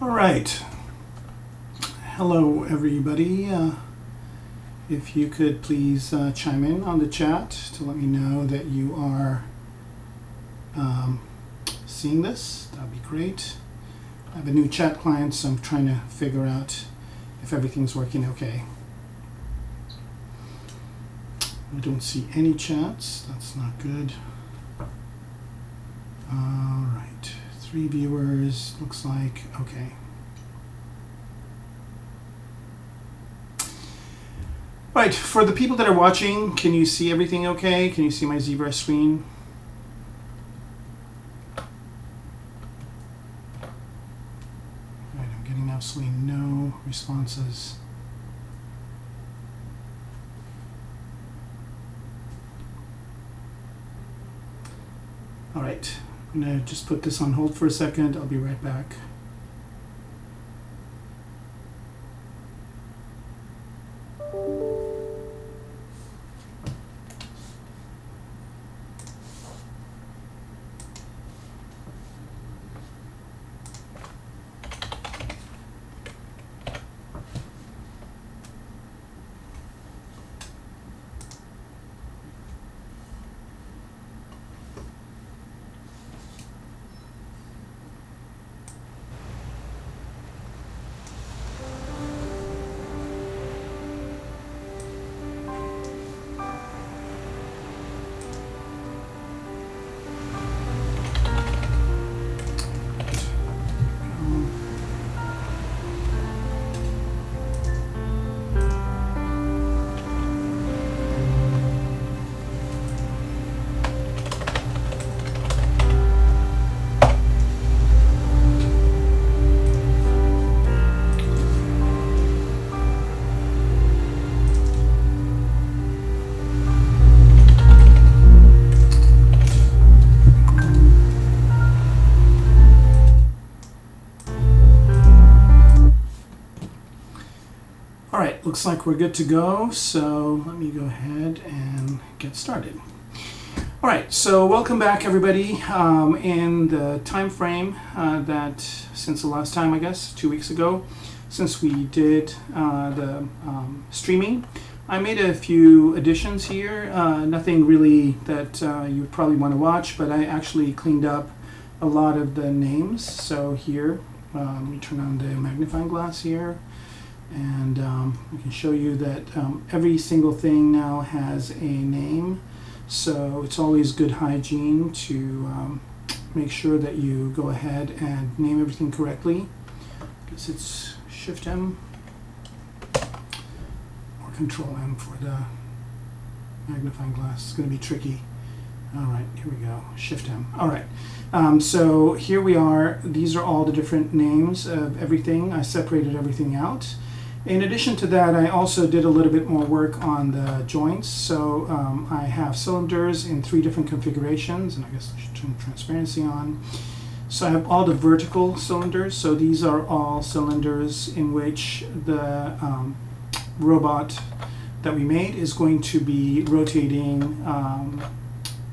All right. Hello, everybody. If you could please chime in on the chat to let me know that you are seeing this, that would be great. I have a new chat client, so I'm trying to figure out if everything's working okay. I don't see any chats. That's not good. All right. 3 viewers. Looks like okay. Right, for the people that are watching, can you see everything okay? Can you see my ZBrush screen? Right, I'm getting absolutely no responses. All right, I'm gonna just put this on hold for a second. I'll be right back. All right, looks like we're good to go. So let me go ahead and get started. All right, so welcome back, everybody. In the time frame that since the last time, I guess, 2 weeks ago, since we did the streaming, I made a few additions here. Nothing really that you would probably want to watch, but I actually cleaned up a lot of the names. So here, let me turn on the magnifying glass here. And I can show you that every single thing now has a name, so it's always good hygiene to make sure that you go ahead and name everything correctly. I guess it's Shift M or Control M for the magnifying glass. It's going to be tricky. All right, here we go. Shift M. All right. So here we are. These are all the different names of everything. I separated everything out. In addition to that, I also did a little bit more work on the joints. So I have cylinders in 3 different configurations, and I guess I should turn transparency on. So I have all the vertical cylinders. So these are all cylinders in which the robot that we made is going to be rotating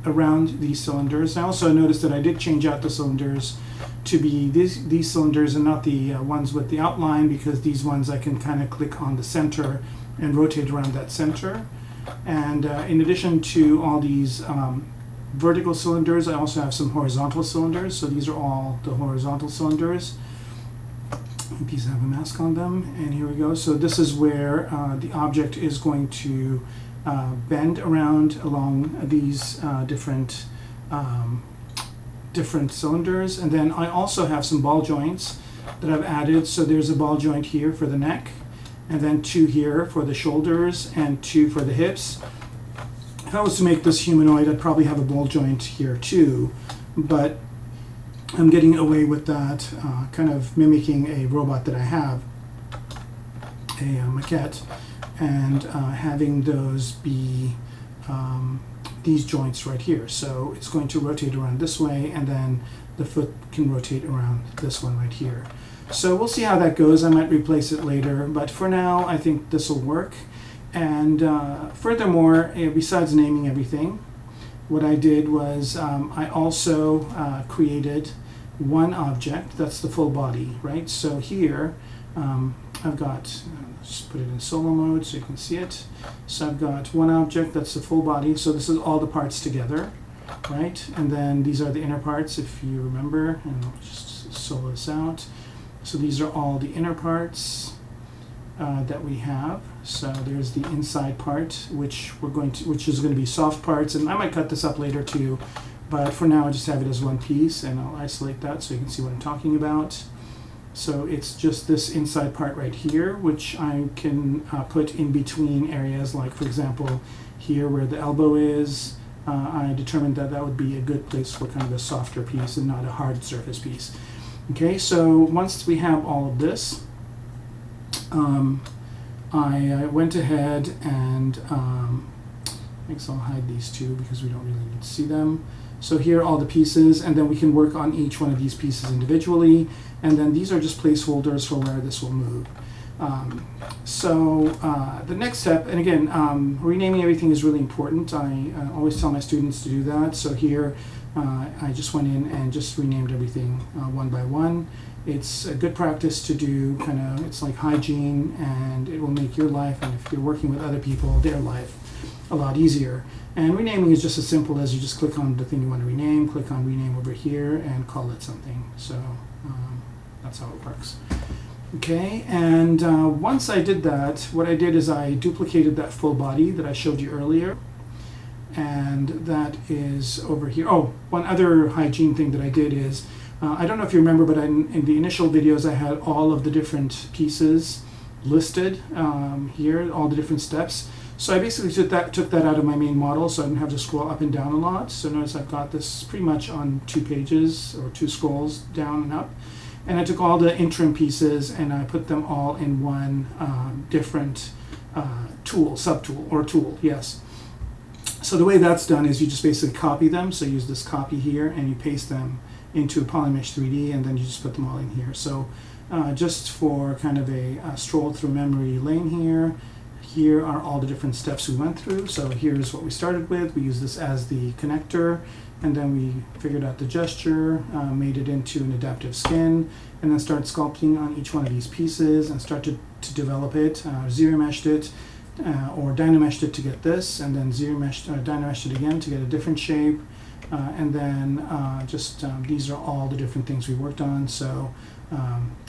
around these cylinders. I also noticed that I did change out the cylinders to be these cylinders and not the ones with the outline, because these ones I can kind of click on the center and rotate around that center. And in addition to all these vertical cylinders, I also have some horizontal cylinders. So these are all the horizontal cylinders. These have a mask on them, and here we go. So this is where the object is going to bend around along these different cylinders. And then I also have some ball joints that I've added. So there's a ball joint here for the neck, and then 2 here for the shoulders, and 2 for the hips. If I was to make this humanoid, I'd probably have a ball joint here too, but I'm getting away with that, kind of mimicking a robot that I have, a maquette, and having those be these joints right here. So it's going to rotate around this way, and then the foot can rotate around this one right here. So we'll see how that goes. I might replace it later, but for now I think this will work. And furthermore, besides naming everything, what I did was I also created one object, that's the full body, right? So here I've got, let's put it in solo mode so you can see it. So I've got one object, that's the full body, so this is all the parts together, right? And then these are the inner parts, if you remember, and I'll just solo this out. So these are all the inner parts that we have. So there's the inside part, which is going to be soft parts, and I might cut this up later too, but for now I just have it as one piece, and I'll isolate that so you can see what I'm talking about. So it's just this inside part right here, which I can put in between areas, like for example here where the elbow is. I determined that that would be a good place for kind of a softer piece and not a hard surface piece. Okay, so once we have all of this, I went ahead and I guess I'll hide these two because we don't really need to see them. So here are all the pieces, and then we can work on each one of these pieces individually, and then these are just placeholders for where this will move. The next step, and again, renaming everything is really important. I always tell my students to do that. So here I just went in and just renamed everything one by one. It's a good practice to do, it's like hygiene, and it will make your life, and if you're working with other people, their life a lot easier. And renaming is just as simple as you just click on the thing you want to rename, click on rename over here, and call it something. So that's how it works. Okay, and once I did that, what I did is I duplicated that full body that I showed you earlier, and that is over here. Oh, one other hygiene thing that I did is, I don't know if you remember, but in the initial videos I had all of the different pieces listed here, all the different steps. So I basically took that out of my main model, so I didn't have to scroll up and down a lot. So notice I've got this pretty much on 2 pages or 2 scrolls down and up. And I took all the interim pieces and I put them all in one different tool, yes. So the way that's done is you just basically copy them. So use this copy here and you paste them into Polymesh 3D, and then you just put them all in here. So just for kind of a stroll through memory lane here are all the different steps we went through. So here's what we started with. We used this as the connector, and then we figured out the gesture, made it into an adaptive skin, and then started sculpting on each one of these pieces and started to develop it, zero meshed it, or dynameshed it to get this, and then dynameshed it again to get a different shape, and then these are all the different things we worked on. So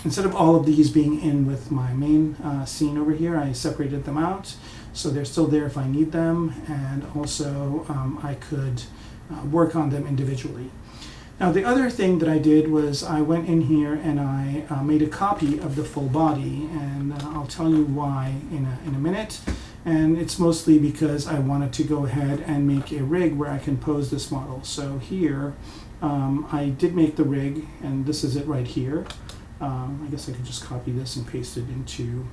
instead of all of these being in with my main scene over here, I separated them out so they're still there if I need them, and also I could work on them individually. Now the other thing that I did was I went in here and I made a copy of the full body, and I'll tell you why in a minute. And it's mostly because I wanted to go ahead and make a rig where I can pose this model. So here I did make the rig, and this is it right here. I guess I could just copy this and paste it into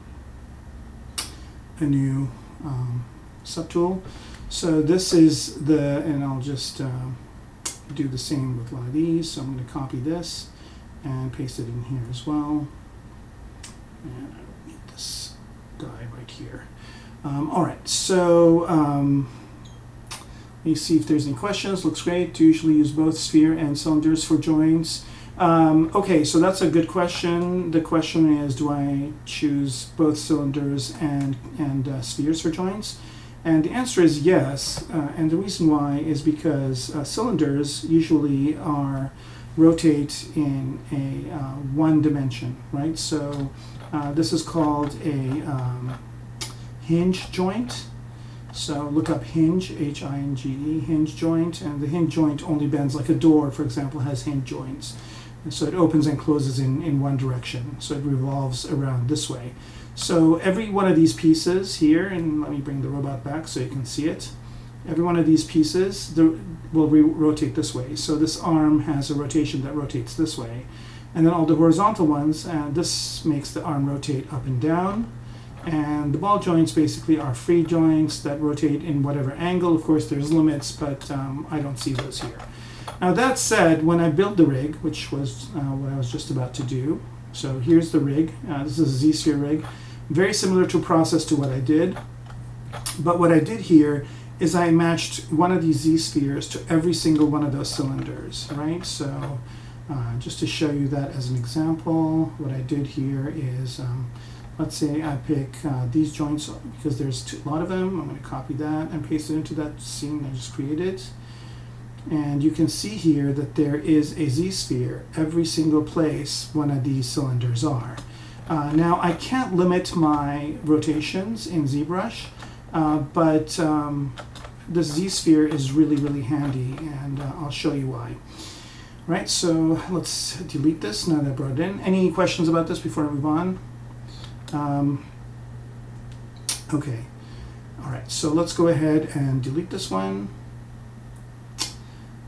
a new subtool. So this is and I'll just do the same with one of these. So I'm going to copy this and paste it in here as well. And I don't need this guy right here. All right, so let me see if there's any questions. Looks great. To usually use both sphere and cylinders for joints. Okay, so that's a good question. The question is, do I choose both cylinders and spheres for joints? And the answer is yes, and the reason why is because cylinders usually rotate in a one dimension, right? So this is called a hinge joint. So look up hinge, H-I-N-G-E, hinge joint, and the hinge joint only bends, like a door, for example, has hinge joints. And so it opens and closes in one direction, so it revolves around this way. So every one of these pieces here, and let me bring the robot back so you can see it. Every one of these pieces will rotate this way. So this arm has a rotation that rotates this way. And then all the horizontal ones, this makes the arm rotate up and down. And the ball joints basically are free joints that rotate in whatever angle. Of course, there's limits, but I don't see those here. Now that said, when I built the rig, which was what I was just about to do, so here's the rig. This is a Z-sphere rig. Very similar to a process to what I did. But what I did here is I matched one of these Z-spheres to every single one of those cylinders, right? So Just to show you that as an example, what I did here is, let's say I pick these joints because there's a lot of them. I'm going to copy that and paste it into that scene I just created. And you can see here that there is a Z-sphere every single place one of these cylinders are. Now I can't limit my rotations in ZBrush, but this Z-sphere is really handy, and I'll show you why. Right, so let's delete this now that I brought it in. Any questions about this before I move on? Okay, all right, so let's go ahead and delete this one.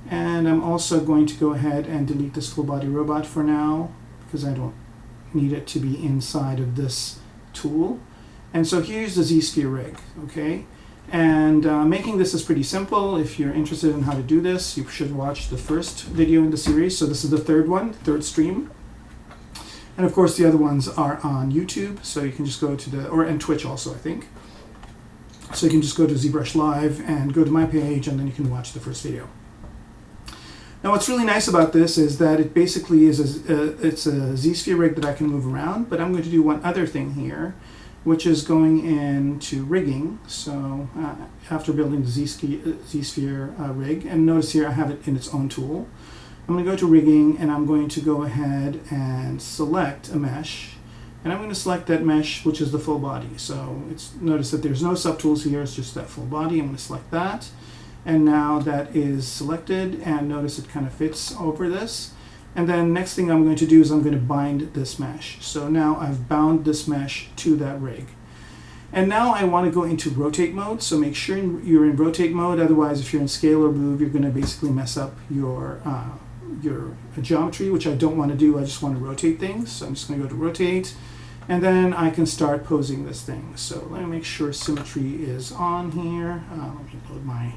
And I'm also going to go ahead and delete this full body robot for now because I don't need it to be inside of this tool. And so here's the Z-sphere rig, okay? And making this is pretty simple. If you're interested in how to do this, you should watch the first video in the series. So this is the third one, third stream. And of course the other ones are on YouTube, so you can just go to the, and Twitch also, I think. So you can just go to ZBrush Live and go to my page, and then you can watch the first video. Now what's really nice about this is that it basically is it's a Z-sphere rig that I can move around, but I'm going to do one other thing here, which is going into rigging. So after building the Z-sphere rig, and notice here I have it in its own tool, I'm going to go to rigging, and I'm going to go ahead and select a mesh, and I'm going to select that mesh, which is the full body. So notice that there's no subtools here, it's just that full body. I'm going to select that. And now that is selected, and notice it kind of fits over this. And then next thing I'm going to do is I'm going to bind this mesh. So now I've bound this mesh to that rig. And now I want to go into rotate mode, so make sure you're in rotate mode, otherwise if you're in scale or move, you're going to basically mess up your geometry, which I don't want to do. I just want to rotate things. So I'm just going to go to rotate, and then I can start posing this thing. So let me make sure symmetry is on here. Let me load my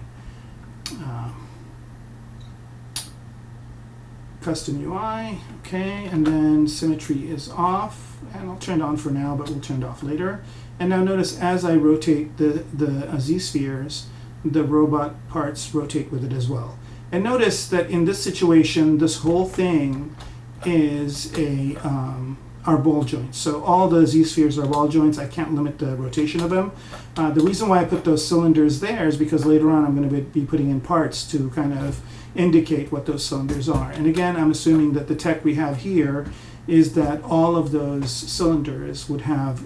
custom UI, okay, and then symmetry is off, and I'll turn it on for now, but we'll turn it off later. And now notice as I rotate the Z-spheres, the robot parts rotate with it as well. And notice that in this situation, this whole thing is are ball joints. So all the Z-spheres are ball joints. I can't limit the rotation of them. The reason why I put those cylinders there is because later on I'm going to be putting in parts to kind of indicate what those cylinders are. And again, I'm assuming that the tech we have here is that all of those cylinders would have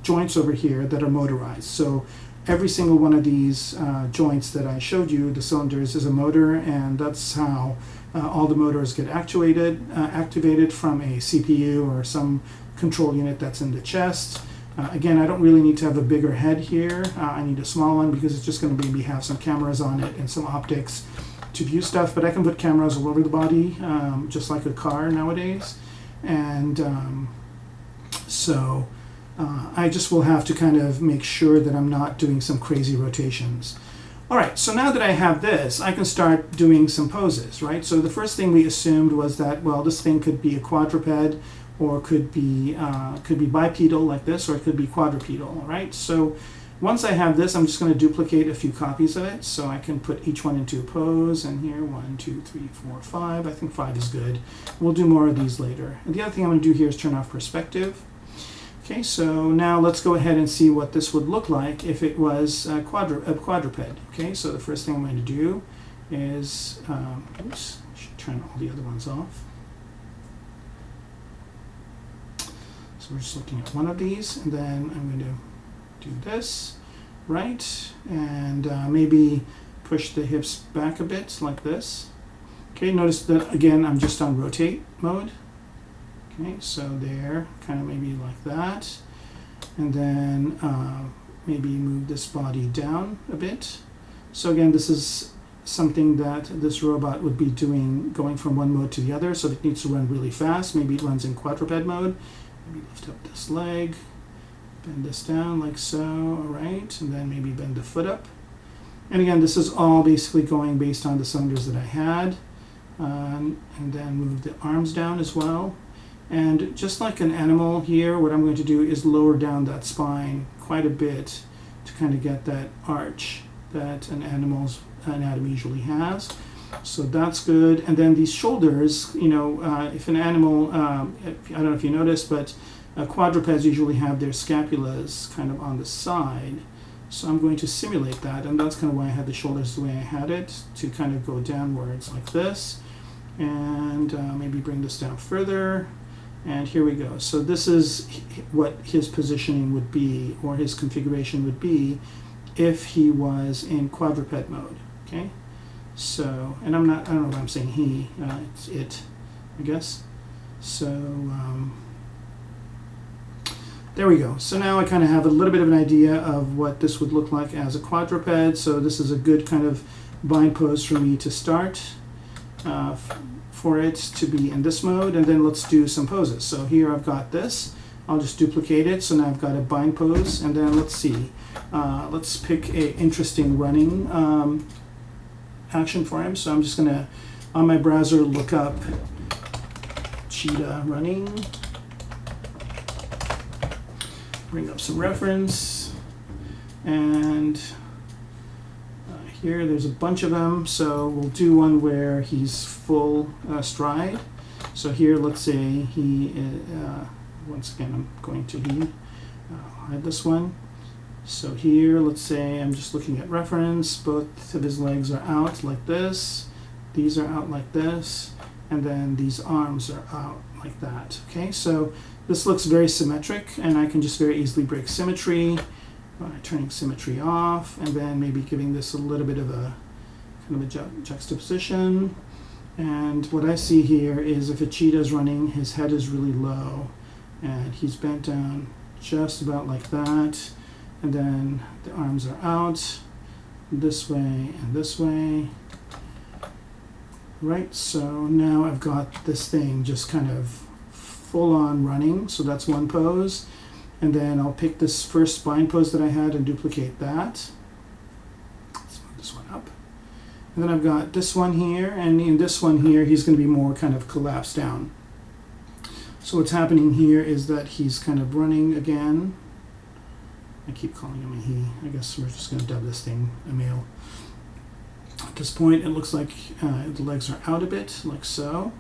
joints over here that are motorized. So every single one of these joints that I showed you, the cylinders, is a motor, and that's how all the motors get activated from a CPU or some control unit that's in the chest. Again, I don't really need to have a bigger head here. I need a small one because it's just going to maybe have some cameras on it and some optics to view stuff, but I can put cameras all over the body, just like a car nowadays. And so I just will have to kind of make sure that I'm not doing some crazy rotations. All right, so now that I have this, I can start doing some poses, right? So the first thing we assumed was that, well, this thing could be a quadruped, or could be bipedal like this, or it could be quadrupedal, right? So once I have this, I'm just going to duplicate a few copies of it, so I can put each one into a pose. And here, 1, 2, 3, 4, 5. I think 5 is good. We'll do more of these later. And the other thing I'm going to do here is turn off perspective. Okay, so now let's go ahead and see what this would look like if it was a quadruped. Okay, so the first thing I'm going to do is, oops, I should turn all the other ones off. So we're just looking at one of these, and then I'm going to do this, right? And maybe push the hips back a bit like this. Okay, notice that again, I'm just on rotate mode. Okay, so there, kind of maybe like that. And then maybe move this body down a bit. So again, this is something that this robot would be doing, going from one mode to the other. So if it needs to run really fast, maybe it runs in quadruped mode. Maybe lift up this leg, bend this down like so, all right, and then maybe bend the foot up. And again, this is all basically going based on the cylinders that I had. And then move the arms down as well. And just like an animal here, what I'm going to do is lower down that spine quite a bit to kind of get that arch that an animal's anatomy usually has. So that's good. And then these shoulders, you know, if an animal, I don't know if you noticed, but quadrupeds usually have their scapulas kind of on the side. So I'm going to simulate that, and that's kind of why I had the shoulders the way I had it, to kind of go downwards like this. And maybe bring this down further. And here we go. So this is what his positioning would be, or his configuration would be, if he was in quadruped mode. Okay. So, and I don't know why I'm saying he, it's it, I guess. So, there we go. So now I kind of have a little bit of an idea of what this would look like as a quadruped. So this is a good kind of bind pose for me to start, for it to be in this mode. And then let's do some poses. So here I've got this. I'll just duplicate it. So now I've got a bind pose. And then let's see. Let's pick a interesting running action for him. So I'm just gonna, on my browser, look up cheetah running, bring up some reference, and here there's a bunch of them. So we'll do one where he's full stride. So here, let's say he, once again, I'm going to hide this one. So here, let's say I'm just looking at reference, both of his legs are out like this, these are out like this, and then these arms are out like that. Okay, so this looks very symmetric, and I can just very easily break symmetry by turning symmetry off, and then maybe giving this a little bit of a kind of a juxtaposition. And what I see here is if a cheetah is running, his head is really low, and he's bent down just about like that. And then the arms are out this way and this way. Right, so now I've got this thing just kind of full on running. So that's one pose. And then I'll pick this first bind pose that I had and duplicate that. Let's move this one up. And then I've got this one here, and in this one here, he's going to be more kind of collapsed down. So what's happening here is that he's kind of running again. I keep calling him a he. I guess we're just going to dub this thing a male. At this point, it looks like the legs are out a bit, like so.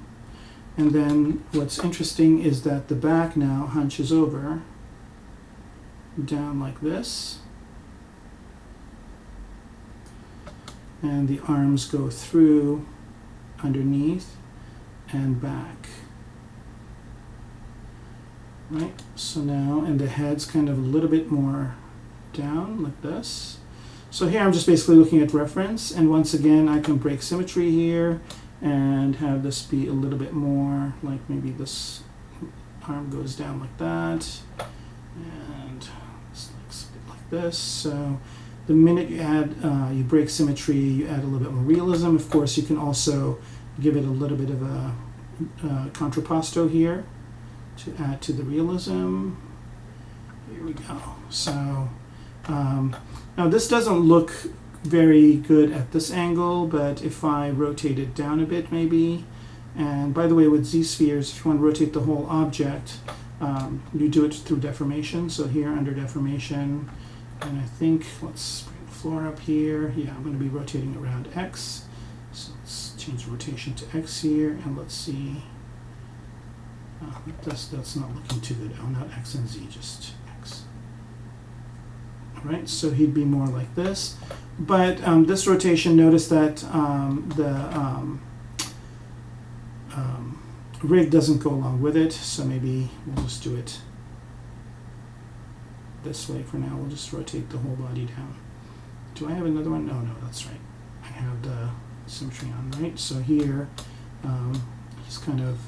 And then what's interesting is that the back now hunches over, down like this. And the arms go through, underneath, and back. Right, so now, and the head's kind of a little bit more down like this. So here I'm just basically looking at reference, and once again I can break symmetry here and have this be a little bit more like maybe this arm goes down like that, and this looks a bit like this. So the minute you add, you break symmetry, you add a little bit more realism. Of course, you can also give it a little bit of a contrapposto here to add to the realism. Here we go. So now this doesn't look very good at this angle, but if I rotate it down a bit maybe, and by the way, with Z-spheres, if you want to rotate the whole object, you do it through deformation. So here under deformation, and I think, let's bring the floor up here. Yeah, I'm going to be rotating around X. So let's change the rotation to X here, and let's see. That's not looking too good. Oh, not X and Z, just X. All right, so he'd be more like this. But this rotation, notice that the rig doesn't go along with it, so maybe we'll just do it this way for now. We'll just rotate the whole body down. Do I have another one? No, that's right. I have the symmetry on, right? So here, he's kind of,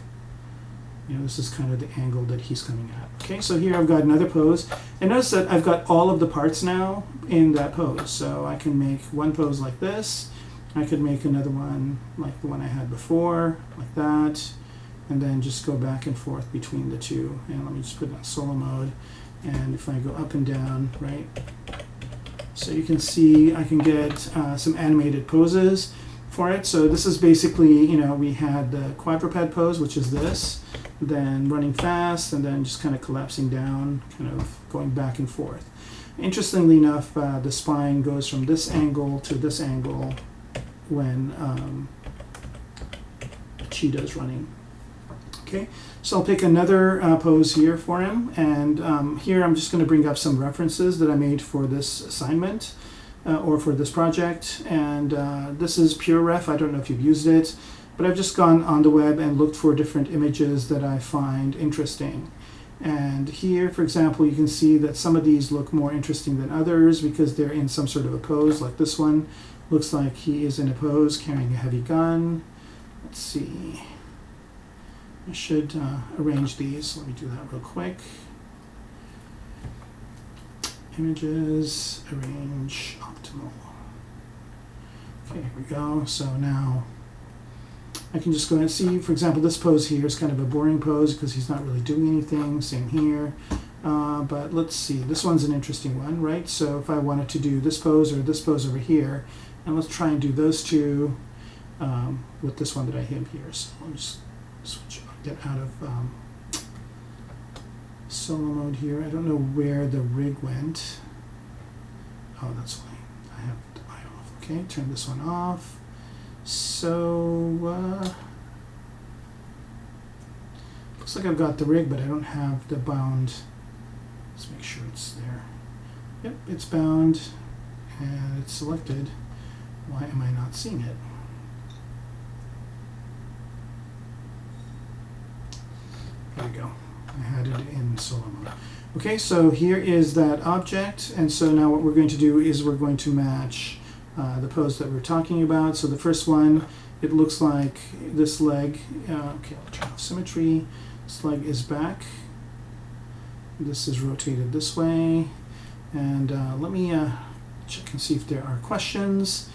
this is kind of the angle that he's coming at. Okay, so here I've got another pose. And notice that I've got all of the parts now in that pose. So I can make one pose like this. I could make another one like the one I had before, like that. And then just go back and forth between the two. And let me just put it on solo mode. And if I go up and down, right? So you can see I can get some animated poses for it. So this is basically, we had the quadruped pose, which is this, then running fast, and then just kind of collapsing down, kind of going back and forth. Interestingly enough, the spine goes from this angle to this angle when cheetahs running. Okay, so I'll pick another pose here for him, and here I'm just going to bring up some references that I made for this assignment or for this project, and this is PureRef. I don't know if you've used it, but I've just gone on the web and looked for different images that I find interesting. And here, for example, you can see that some of these look more interesting than others because they're in some sort of a pose, like this one. Looks like he is in a pose carrying a heavy gun. Let's see. I should arrange these. Let me do that real quick. Images, arrange, optimal. Okay, here we go. So now I can just go and see, for example, this pose here is kind of a boring pose because he's not really doing anything. Same here. But let's see. This one's an interesting one, right? So if I wanted to do this pose or this pose over here, and let's try and do those two with this one that I have here. So I'll just switch, get out of solo mode here. I don't know where the rig went. Oh, that's why I have the eye off. Okay, turn this one off. So looks like I've got the rig, but I don't have the bound. Let's make sure it's there. Yep, it's bound and it's selected. Why am I not seeing it? There we go. I had it in solo mode. Okay, so here is that object, and so now what we're going to do is we're going to match the pose that we're talking about. So the first one, it looks like this leg, okay, I'll turn off symmetry. This leg is back. This is rotated this way. And let me check and see if there are questions.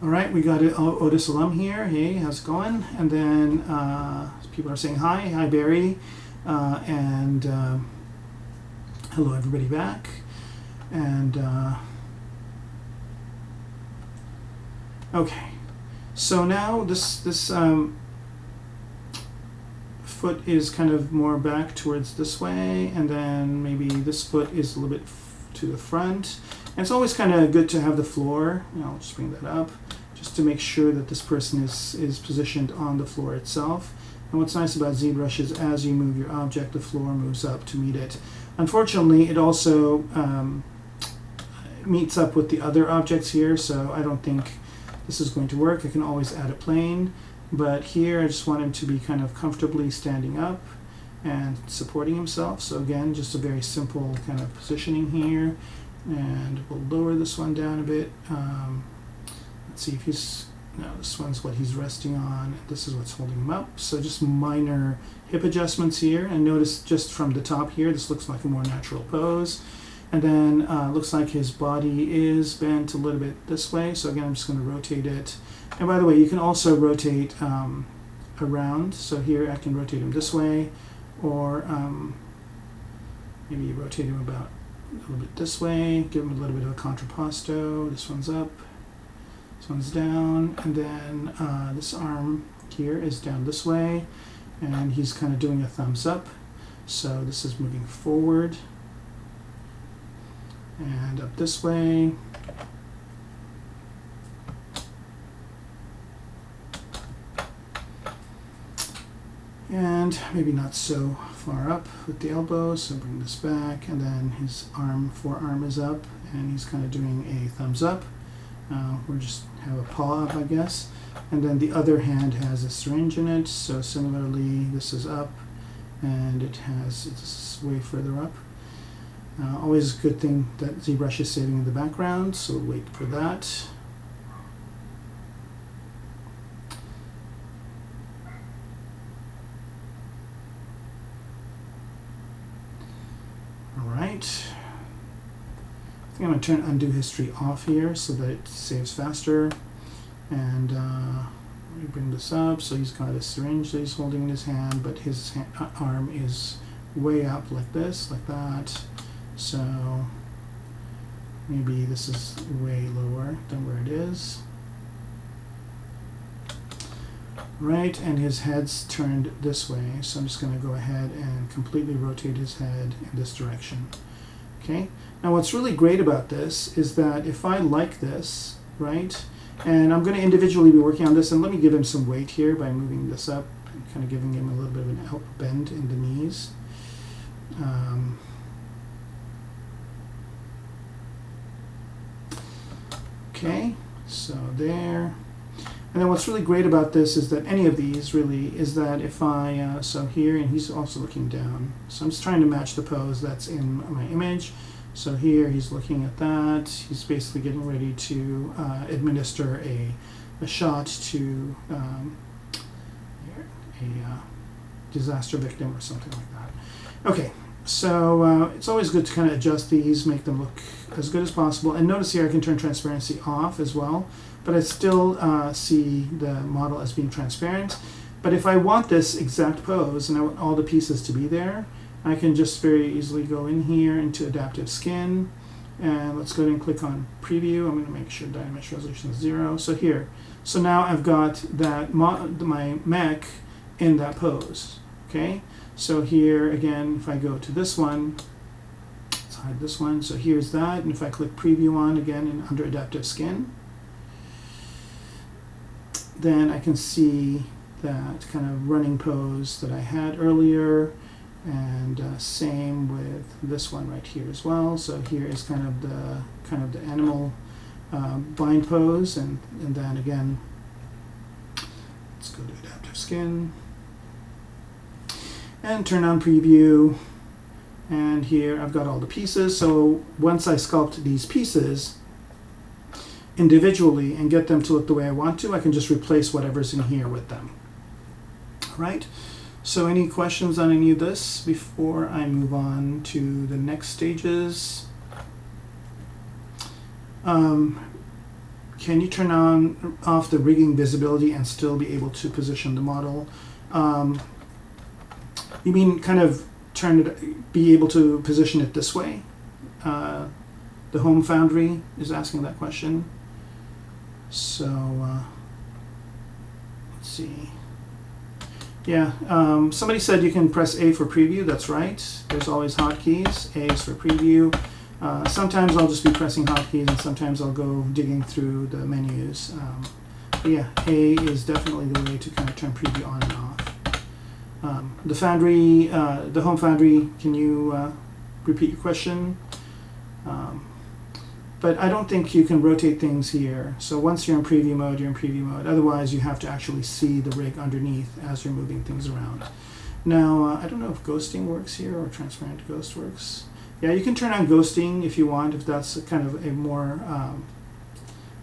All right, we got Otis Alum here. Hey, how's it going? And then people are saying hi. Hi, Barry. And hello, everybody back. And okay, so now this foot is kind of more back towards this way, and then maybe this foot is a little bit to the front. And it's always kind of good to have the floor. I'll just bring that up just to make sure that this person is positioned on the floor itself. And what's nice about ZBrush is as you move your object, the floor moves up to meet it. Unfortunately, it also meets up with the other objects here, so I don't think this is going to work. I can always add a plane, but here I just want him to be kind of comfortably standing up and supporting himself. So again, just a very simple kind of positioning here. And we'll lower this one down a bit. Let's see if he's, no, this one's what he's resting on. This is what's holding him up. So just minor hip adjustments here. And notice just from the top here, this looks like a more natural pose. And then looks like his body is bent a little bit this way. So again, I'm just going to rotate it. And by the way, you can also rotate around. So here I can rotate him this way, or maybe you rotate him about a little bit this way, give him a little bit of a contrapposto. This one's up, this one's down, and then this arm here is down this way, and he's kind of doing a thumbs up. So this is moving forward and up this way. And maybe not so far up with the elbow, so bring this back, and then his forearm is up, and he's kind of doing a thumbs up. We'll just have a paw up, I guess. And then the other hand has a syringe in it, so similarly, this is up, and it's way further up. Always a good thing that ZBrush is saving in the background, so we'll wait for that. Alright, I think I'm going to turn undo history off here so that it saves faster. And let me bring this up. So he's got a syringe that he's holding in his hand, but his arm is way up like this, like that. So maybe this is way lower than where it is. Right, and his head's turned this way, so I'm just going to go ahead and completely rotate his head in this direction. Okay, now what's really great about this is that if I like this, right, And I'm going to individually be working on this, and let me give him some weight here by moving this up and kind of giving him a little bit of an elbow bend in the knees. Okay, so there. And then what's really great about this is that any of these really is that if I, so here, and he's also looking down. So I'm just trying to match the pose that's in my image. So here he's looking at that. He's basically getting ready to administer a shot to a disaster victim or something like that. Okay, so it's always good to kind of adjust these, make them look as good as possible. And notice here I can turn transparency off as well, but I still see the model as being transparent. But if I want this exact pose and I want all the pieces to be there, I can just very easily go in here into adaptive skin, and let's go ahead and click on preview. I'm going to make sure dynamic resolution is 0. So here, so now I've got that my mech in that pose. Okay, so here again, if I go to this one, let's hide this one. So here's that, and if I click preview on again and under adaptive skin, then I can see that kind of running pose that I had earlier. And same with this one right here as well. So here is kind of the animal bind pose, and then again, let's go to adaptive skin and turn on preview. And here I've got all the pieces. So once I sculpt these pieces individually and get them to look the way I want to, I can just replace whatever's in here with them. All right. So any questions on any of this before I move on to the next stages? Can you turn off the rigging visibility and still be able to position the model? You mean kind of be able to position it this way? The Home Foundry is asking that question. So let's see. Yeah, somebody said you can press A for preview. That's right. There's always hotkeys. A is for preview. Sometimes I'll just be pressing hotkeys, and sometimes I'll go digging through the menus. But yeah, A is definitely the way to kind of turn preview on and off. The Foundry, the Home Foundry, can you repeat your question? But I don't think you can rotate things here. So once you're in preview mode, you're in preview mode. Otherwise, you have to actually see the rig underneath as you're moving things around. Now, I don't know if ghosting works here or transparent ghost works. Yeah, you can turn on ghosting if you want, if that's kind of a more,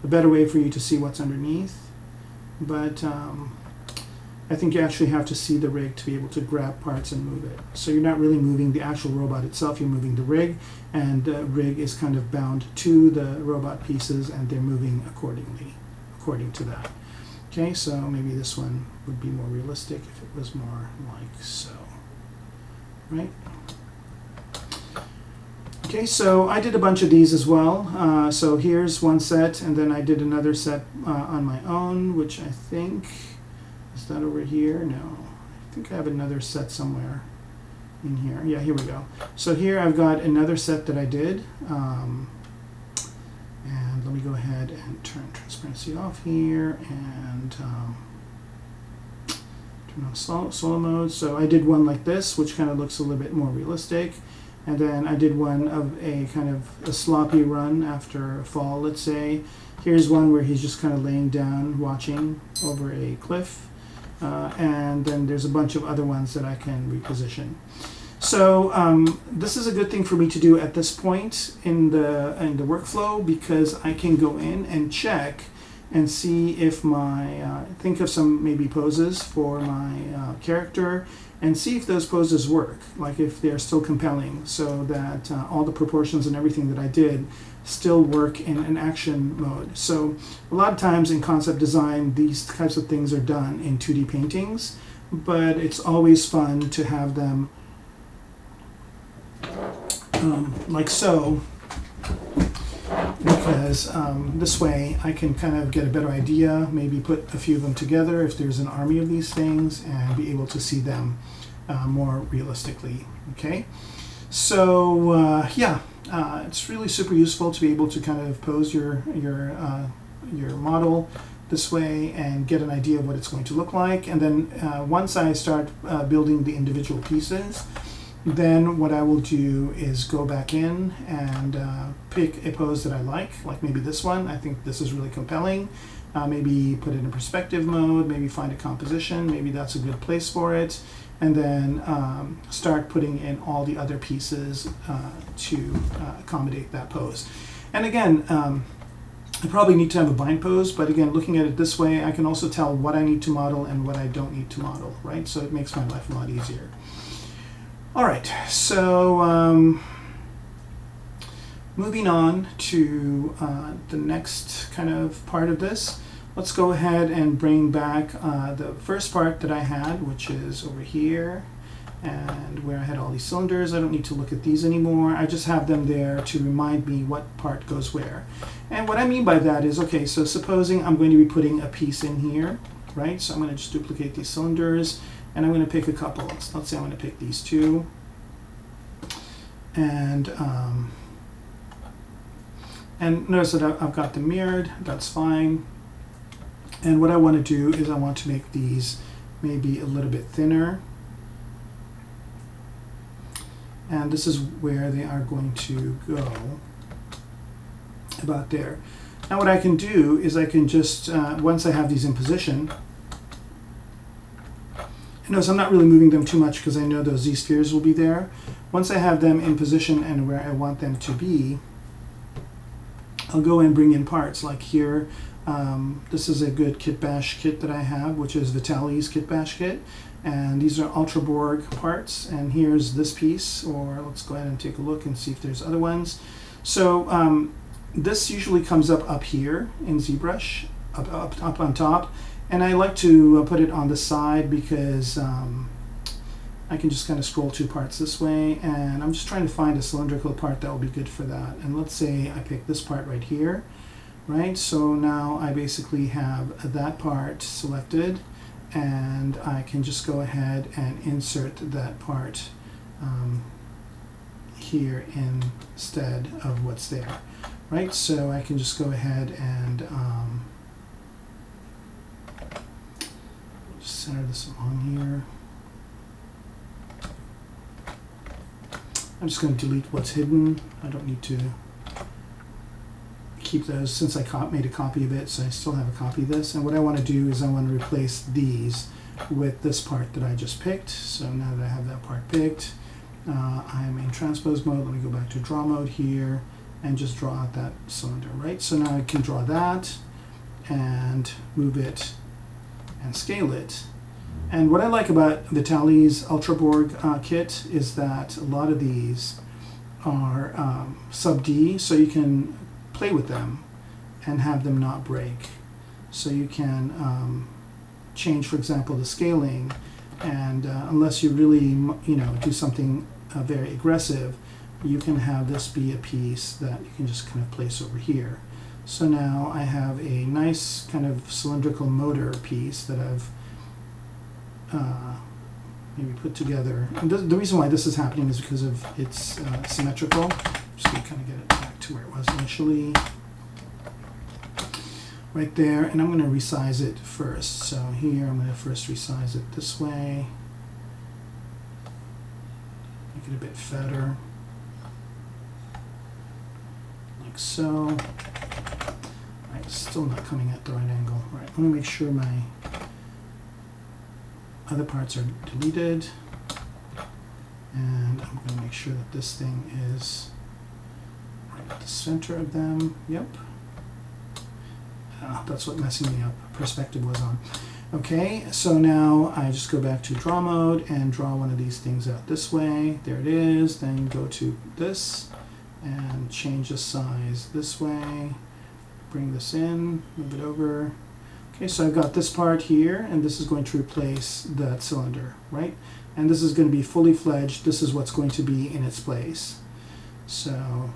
a better way for you to see what's underneath. But I think you actually have to see the rig to be able to grab parts and move it. So you're not really moving the actual robot itself, you're moving the rig, and the rig is kind of bound to the robot pieces, and they're moving according to that. Okay, so maybe this one would be more realistic if it was more like so, right? Okay, so I did a bunch of these as well. So here's one set, and then I did another set on my own, which I think, is that over here? No, I think I have another set somewhere in here. Yeah, here we go. So here I've got another set that I did. And let me go ahead and turn transparency off here and turn on solo mode. So I did one like this, which kind of looks a little bit more realistic. And then I did one of a kind of a sloppy run after a fall, let's say. Here's one where he's just kind of laying down, watching over a cliff. And then there's a bunch of other ones that I can reposition. So this is a good thing for me to do at this point in the workflow, because I can go in and check and see if my, think of some maybe poses for my character and see if those poses work, like if they're still compelling, so that all the proportions and everything that I did still work in an action mode. So a lot of times in concept design, these types of things are done in 2D paintings, but it's always fun to have them like so, because this way I can kind of get a better idea, maybe put a few of them together if there's an army of these things, and be able to see them more realistically. Okay, so yeah, it's really super useful to be able to kind of pose your your model this way and get an idea of what it's going to look like. And then once I start building the individual pieces, then what I will do is go back in and pick a pose that I like maybe this one. I think this is really compelling. Maybe put it in perspective mode, maybe find a composition, maybe that's a good place for it, and then start putting in all the other pieces to accommodate that pose. And again, I probably need to have a bind pose, but again, looking at it this way, I can also tell what I need to model and what I don't need to model, right? So it makes my life a lot easier. All right, so moving on to the next kind of part of this, let's go ahead and bring back the first part that I had, which is over here, and where I had all these cylinders. I don't need to look at these anymore. I just have them there to remind me what part goes where. And what I mean by that is, okay, so supposing I'm going to be putting a piece in here, right? So I'm going to just duplicate these cylinders, and I'm going to pick a couple. Let's say I'm going to pick these two. And notice that I've got them mirrored. That's fine. And what I want to do is I want to make these maybe a little bit thinner. And this is where they are going to go, about there. Now what I can do is I can just, once I have these in position, notice I'm not really moving them too much because I know those Z-spheres will be there. Once I have them in position and where I want them to be, I'll go and bring in parts. Like here, this is a good kit bash kit that I have, which is Vitaly's kit bash kit. And these are Ultraborg parts, and here's this piece, or let's go ahead and take a look and see if there's other ones. So this usually comes up here in ZBrush, up on top, and I like to put it on the side because I can just kind of scroll two parts this way, and I'm just trying to find a cylindrical part that will be good for that. And let's say I pick this part right here, right? So now I basically have that part selected, and I can just go ahead and insert that part here instead of what's there, right? So I can just go ahead and just center this along here. I'm just going to delete what's hidden. I don't need to keep those since I made a copy of it, so I still have a copy of this. And what I want to do is I want to replace these with this part that I just picked. So now that I have that part picked, I'm in transpose mode. Let me go back to draw mode here and just draw out that cylinder, right? So now I can draw that and move it and scale it. And what I like about Vitaly's Ultraborg kit is that a lot of these are sub D, so you can play with them and have them not break. So you can change, for example, the scaling, and unless you really, do something very aggressive, you can have this be a piece that you can just kind of place over here. So now I have a nice kind of cylindrical motor piece that I've maybe put together. And the reason why this is happening is because of its symmetrical. Just going to kind of get it back to where it was initially. Right there, and I'm going to resize it first. So here I'm going to first resize it this way. Make it a bit fatter. Like so. Right, it's still not coming at the right angle. Right, let me make sure my other parts are deleted. And I'm going to make sure that this thing is right at the center of them. Yep. That's what messing me up. Perspective was on. Okay, so now I just go back to draw mode and draw one of these things out this way. There it is. Then go to this and change the size this way. Bring this in, move it over. Okay, so I've got this part here, and this is going to replace that cylinder, right? And this is going to be fully fledged. This is what's going to be in its place. So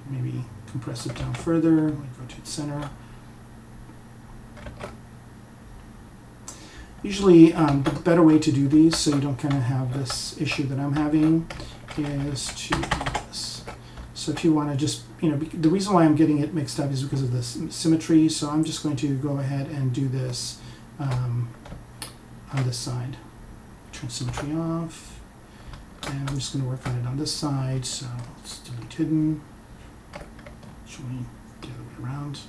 maybe compress it down further, like go to the center. Usually the better way to do these so you don't kind of have this issue that I'm having is to do this. So if you want to just, the reason why I'm getting it mixed up is because of the symmetry. So I'm just going to go ahead and do this on this side. Turn symmetry off. And I'm just going to work on it on this side. So let's delete hidden. Should we get the other way around?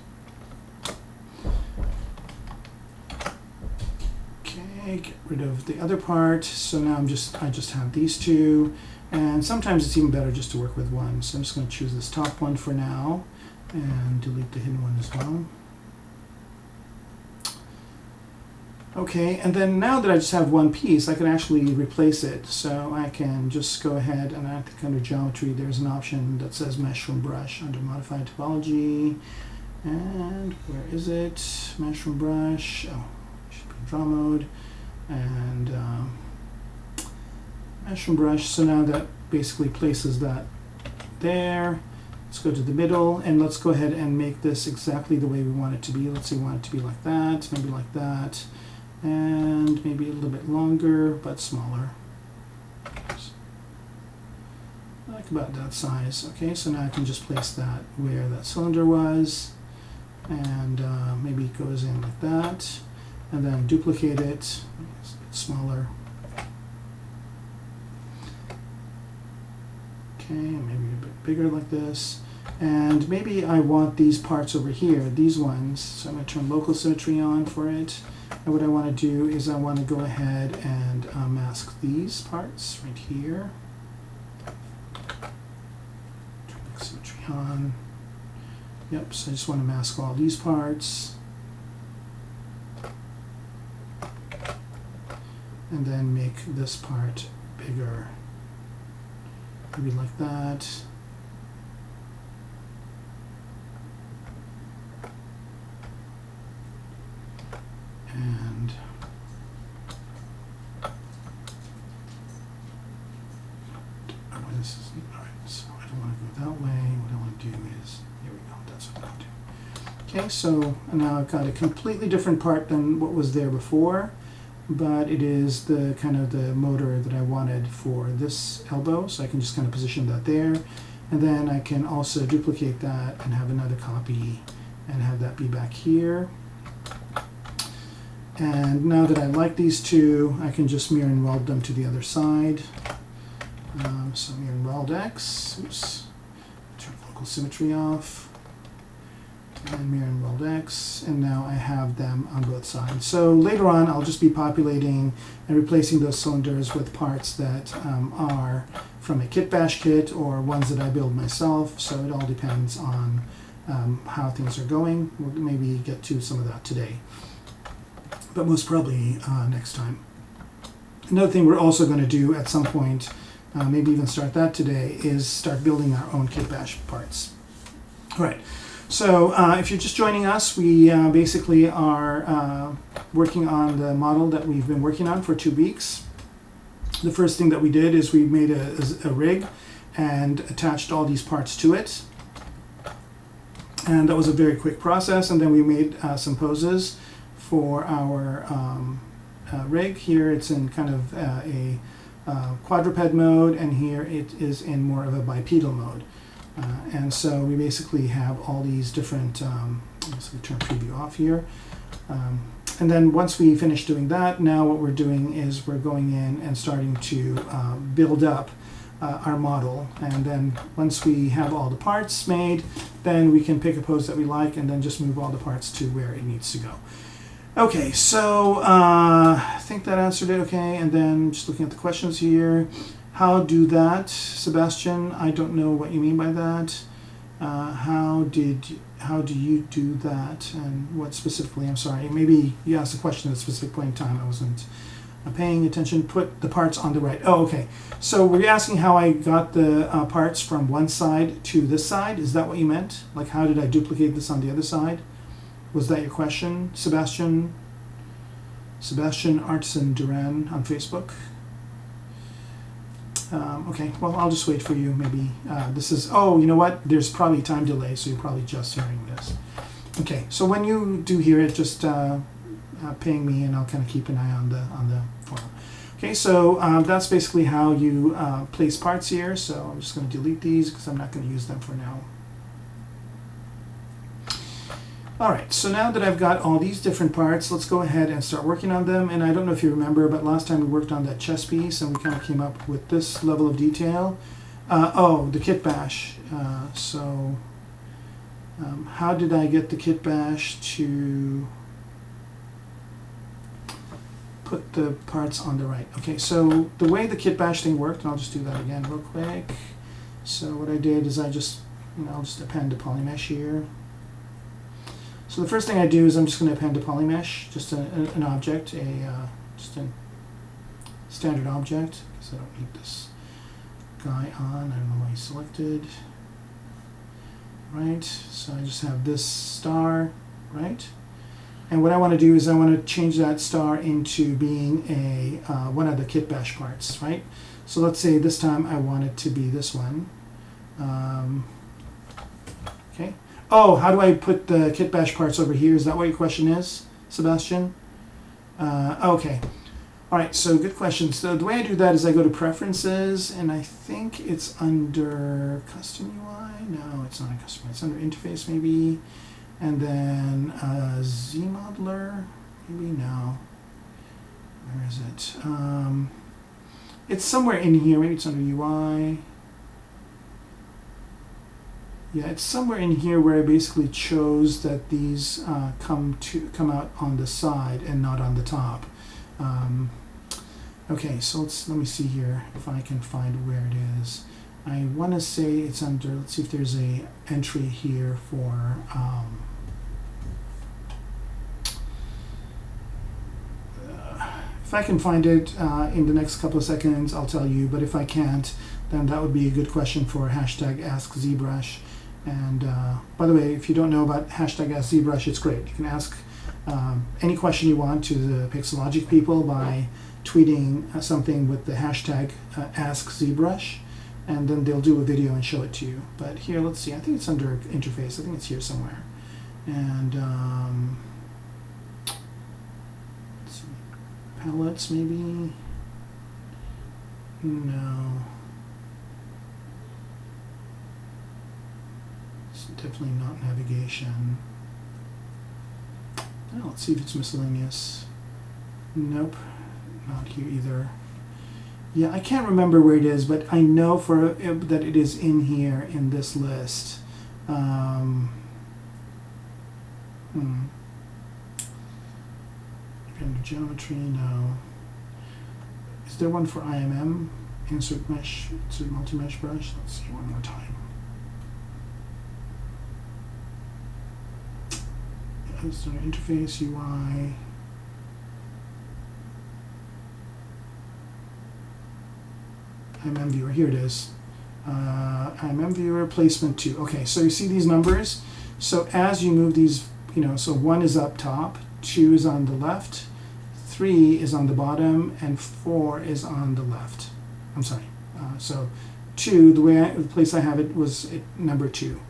Okay, get rid of the other part. So now I just have these two. And sometimes it's even better just to work with one. So I'm just going to choose this top one for now and delete the hidden one as well. Okay, and then now that I just have one piece, I can actually replace it. So I can just go ahead and I think under geometry there's an option that says mesh from brush under modified topology. And where is it? Mesh from brush. Oh, it should be in draw mode. And mesh from brush, so now that basically places that there. Let's go to the middle and let's go ahead and make this exactly the way we want it to be. Let's say we want it to be like that, maybe like that, and maybe a little bit longer but smaller. Like about that size. Okay, so now I can just place that where that cylinder was, and maybe it goes in like that, and then duplicate it, it's a bit smaller. Okay, maybe a bit bigger like this. And maybe I want these parts over here, these ones. So I'm going to turn local symmetry on for it. And what I want to do is I want to go ahead and mask these parts right here. Turn local symmetry on. Yep, so I just want to mask all these parts. And then make this part bigger. Maybe like that. And this is all right. So I don't want to go that way. What I want to do is here we go. That's what I want to do. Okay, so now I've got a completely different part than what was there before. But it is the kind of the motor that I wanted for this elbow, so I can just kind of position that there, and then I can also duplicate that and have another copy and have that be back here. And now that I like these two, I can just mirror and weld them to the other side. So mirror and weld X, oops, turn local symmetry off. And mirror and weld X, and now I have them on both sides. So later on I'll just be populating and replacing those cylinders with parts that are from a kit bash kit or ones that I build myself, so it all depends on how things are going. We'll maybe get to some of that today, but most probably next time. Another thing we're also going to do at some point, maybe even start that today, is start building our own kit bash parts. All right. So if you're just joining us, we basically are working on the model that we've been working on for 2 weeks. The first thing that we did is we made a rig and attached all these parts to it. And that was a very quick process. And then we made some poses for our rig. Here it's in kind of a quadruped mode, and here it is in more of a bipedal mode. And so we basically have all these different, let's turn preview off here. And then once we finish doing that, now what we're doing is we're going in and starting to build up our model. And then once we have all the parts made, then we can pick a pose that we like and then just move all the parts to where it needs to go. Okay, so I think that answered it okay. And then just looking at the questions here. How do that, Sebastian? I don't know what you mean by that. How do you do that, and what specifically? I'm sorry. Maybe you asked a question at a specific point in time. I wasn't paying attention. Put the parts on the right. Oh, okay. So were you asking how I got the parts from one side to this side? Is that what you meant? Like, how did I duplicate this on the other side? Was that your question, Sebastian? Sebastian Artisan Duran on Facebook. Okay, well, I'll just wait for you. Maybe this is, oh, you know what? There's probably time delay, so you're probably just hearing this. Okay, so when you do hear it, just ping me, and I'll kind of keep an eye on the forum. Okay, so that's basically how you place parts here. So I'm just going to delete these because I'm not going to use them for now. Alright, so now that I've got all these different parts, let's go ahead and start working on them. And I don't know if you remember, but last time we worked on that chess piece and we kind of came up with this level of detail. Oh, the kit bash. How did I get the kit bash to put the parts on the right? Okay, so the way the kit bash thing worked, and I'll just do that again real quick. So what I did is I just, I'll just append a polymesh here. So the first thing I do is I'm just going to append a polymesh, just an object, just a standard object, because I don't need this guy on. I don't know why he's selected. Right, so I just have this star, right? And what I want to do is I want to change that star into being a one of the kit bash parts, right? So let's say this time I want it to be this one. Okay. Oh, how do I put the kit bash parts over here? Is that what your question is, Sebastian? Okay. All right, so good question. So the way I do that is I go to Preferences, and I think it's under Custom UI. No, it's not in Custom UI. It's under Interface, maybe. And then ZModeler, maybe. No. Where is it? It's somewhere in here. Maybe it's under UI. Yeah, it's somewhere in here where I basically chose that these come out on the side and not on the top. Okay, so let me see here if I can find where it is. I want to say it's under. Let's see if there's a entry here for. If I can find it in the next couple of seconds, I'll tell you. But if I can't, then that would be a good question for #AskZBrush. And by the way, if you don't know about #AskZBrush, it's great. You can ask any question you want to the Pixologic people by tweeting something with the hashtag #AskZBrush, and then they'll do a video and show it to you. But here, let's see. I think it's under Interface. I think it's here somewhere. And let's see. Palettes, maybe. No. Definitely not navigation. Oh, let's see if it's miscellaneous. Nope, not here either. Yeah, I can't remember where it is, but I know that it is in here in this list. Under geometry, no. Is there one for IMM? Insert mesh, insert multi-mesh brush. Let's see one more time. It's under Interface, UI. IMM Viewer, here it is. IMM Viewer, placement 2. Okay, so you see these numbers? So as you move these, so 1 is up top, 2 is on the left, 3 is on the bottom, and 4 is on the left. I'm sorry. So 2, the place I have it was number 2.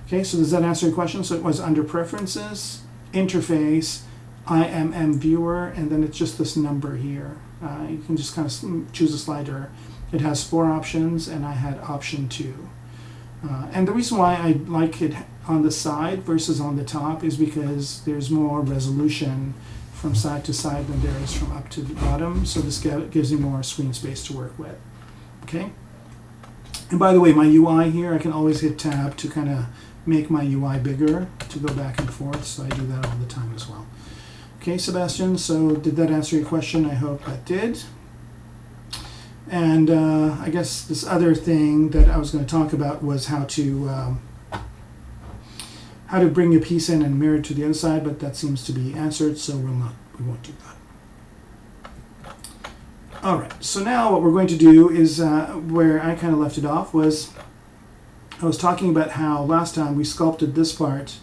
Okay, so does that answer your question? So it was under Preferences, Interface, IMM Viewer, and then it's just this number here. You can just kind of choose a slider. It has 4 options, and I had option 2. And the reason why I like it on the side versus on the top is because there's more resolution from side to side than there is from up to the bottom. So this gives me more screen space to work with. Okay. And by the way, my UI here, I can always hit Tab to kind of make my UI bigger to go back and forth, so I do that all the time as well. Okay, Sebastian, so did that answer your question? I hope that did. And I guess this other thing that I was going to talk about was how to bring a piece in and mirror it to the other side, but that seems to be answered, so we won't do that. All right, so now what we're going to do is where I kind of left it off was I was talking about how last time we sculpted this part.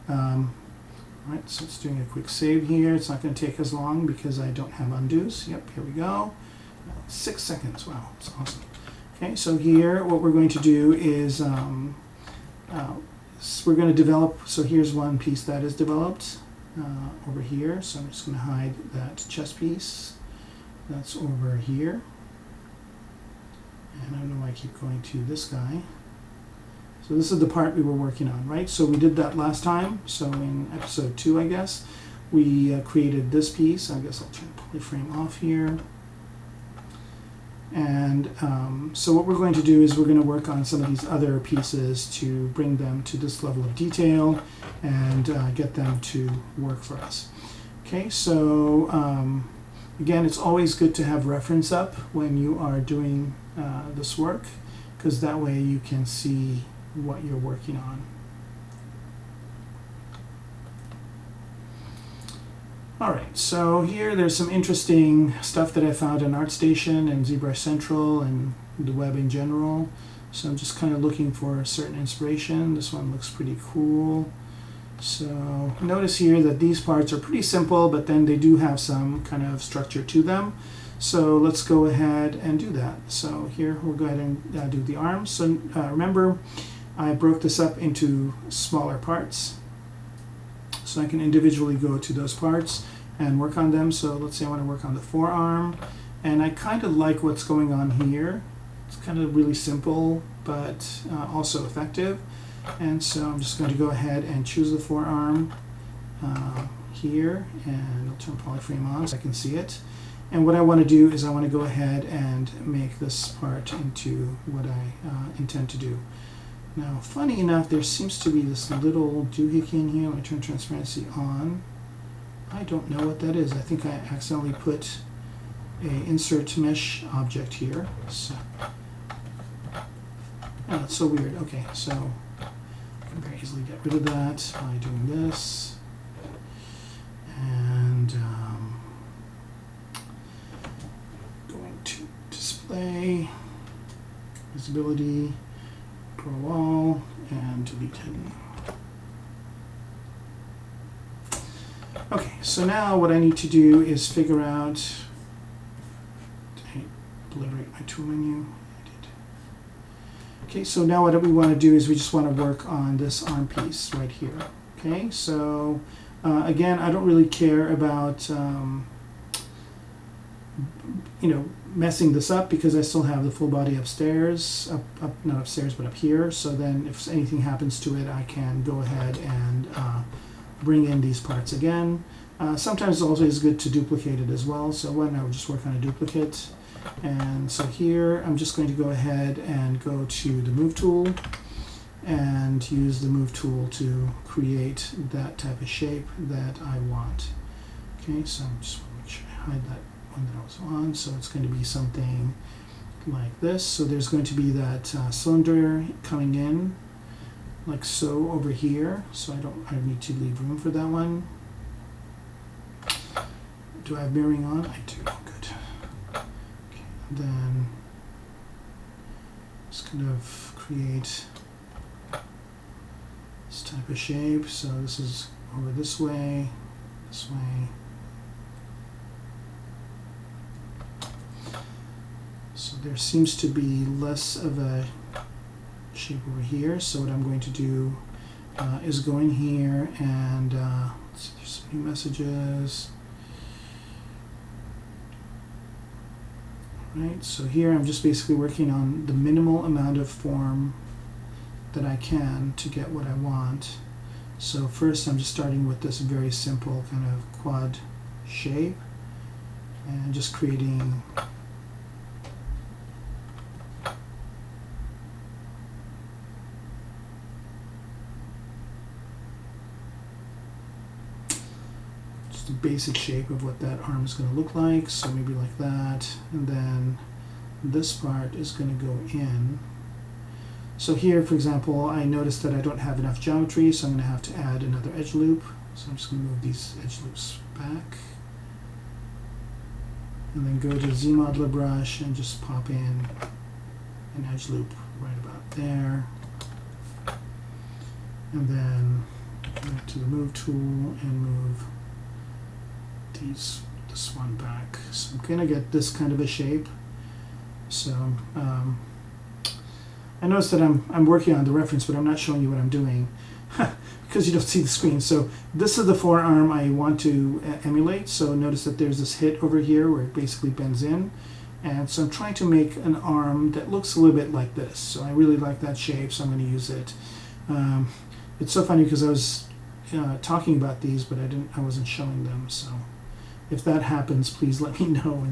Right, so it's doing a quick save here. It's not going to take as long because I don't have undos. Yep, here we go. 6 seconds. Wow, that's awesome. Okay, so here what we're going to do is we're going to develop. So here's one piece that is developed over here. So I'm just going to hide that chess piece. That's over here. And I don't know why I keep going to this guy. So this is the part we were working on, right? So we did that last time. So in episode 2, I guess, we created this piece. I guess I'll turn polyframe off here. And so what we're going to do is we're going to work on some of these other pieces to bring them to this level of detail and get them to work for us. Okay, so again, it's always good to have reference up when you are doing this work, because that way you can see what you're working on. All right, so here there's some interesting stuff that I found in ArtStation and ZBrush Central and the web in general. So I'm just kind of looking for a certain inspiration. This one looks pretty cool. So notice here that these parts are pretty simple, but then they do have some kind of structure to them. So let's go ahead and do that. So here we'll go ahead and do the arms. So remember, I broke this up into smaller parts, so I can individually go to those parts and work on them. So let's say I want to work on the forearm, and I kind of like what's going on here. It's kind of really simple, but also effective. And so I'm just going to go ahead and choose the forearm here, and I'll turn polyframe on so I can see it. And what I want to do is I want to go ahead and make this part into what I intend to do. Now, funny enough, there seems to be this little doohickey in here. When I turn transparency on, I don't know what that is. I think I accidentally put a insert mesh object here. So, oh, it's so weird. Okay, so I can very easily get rid of that by doing this. And going to display, visibility, Pro All, and delete hidden. Okay, so now what I need to do is figure out, did I obliterate my tool menu? I did. Okay, so now what we want to do is we just want to work on this arm piece right here. Okay, so again, I don't really care about messing this up, because I still have the full body upstairs, not upstairs, but up here. So then if anything happens to it, I can go ahead and bring in these parts again. Sometimes it's always good to duplicate it as well. So why don't I just work on a duplicate? And so here, I'm just going to go ahead and go to the Move tool and use the Move tool to create that type of shape that I want. Okay, so I'm just want to make sure I hide that one that I was on. So it's going to be something like this. So there's going to be that cylinder coming in like so over here. So I need to leave room for that one. Do I have mirroring on? I do. Good. Okay, and then just kind of create this type of shape. So this is over this way, this way. So there seems to be less of a shape over here. So what I'm going to do is go in here and let's see, there's some new messages. Right, so here I'm just basically working on the minimal amount of form that I can to get what I want. So first I'm just starting with this very simple kind of quad shape and just creating the basic shape of what that arm is going to look like. So maybe like that, and then this part is going to go in. So here, for example, I noticed that I don't have enough geometry, so I'm going to have to add another edge loop. So I'm just going to move these edge loops back, and then go to ZModeler brush and just pop in an edge loop right about there, and then go to the Move tool and move this one back. So I'm going to get this kind of a shape. So I noticed that I'm working on the reference, but I'm not showing you what I'm doing because you don't see the screen. So this is the forearm I want to emulate. So notice that there's this hit over here where it basically bends in. And so I'm trying to make an arm that looks a little bit like this. So I really like that shape, so I'm going to use it. It's so funny because I was talking about these, but I wasn't showing them. So if that happens, please let me know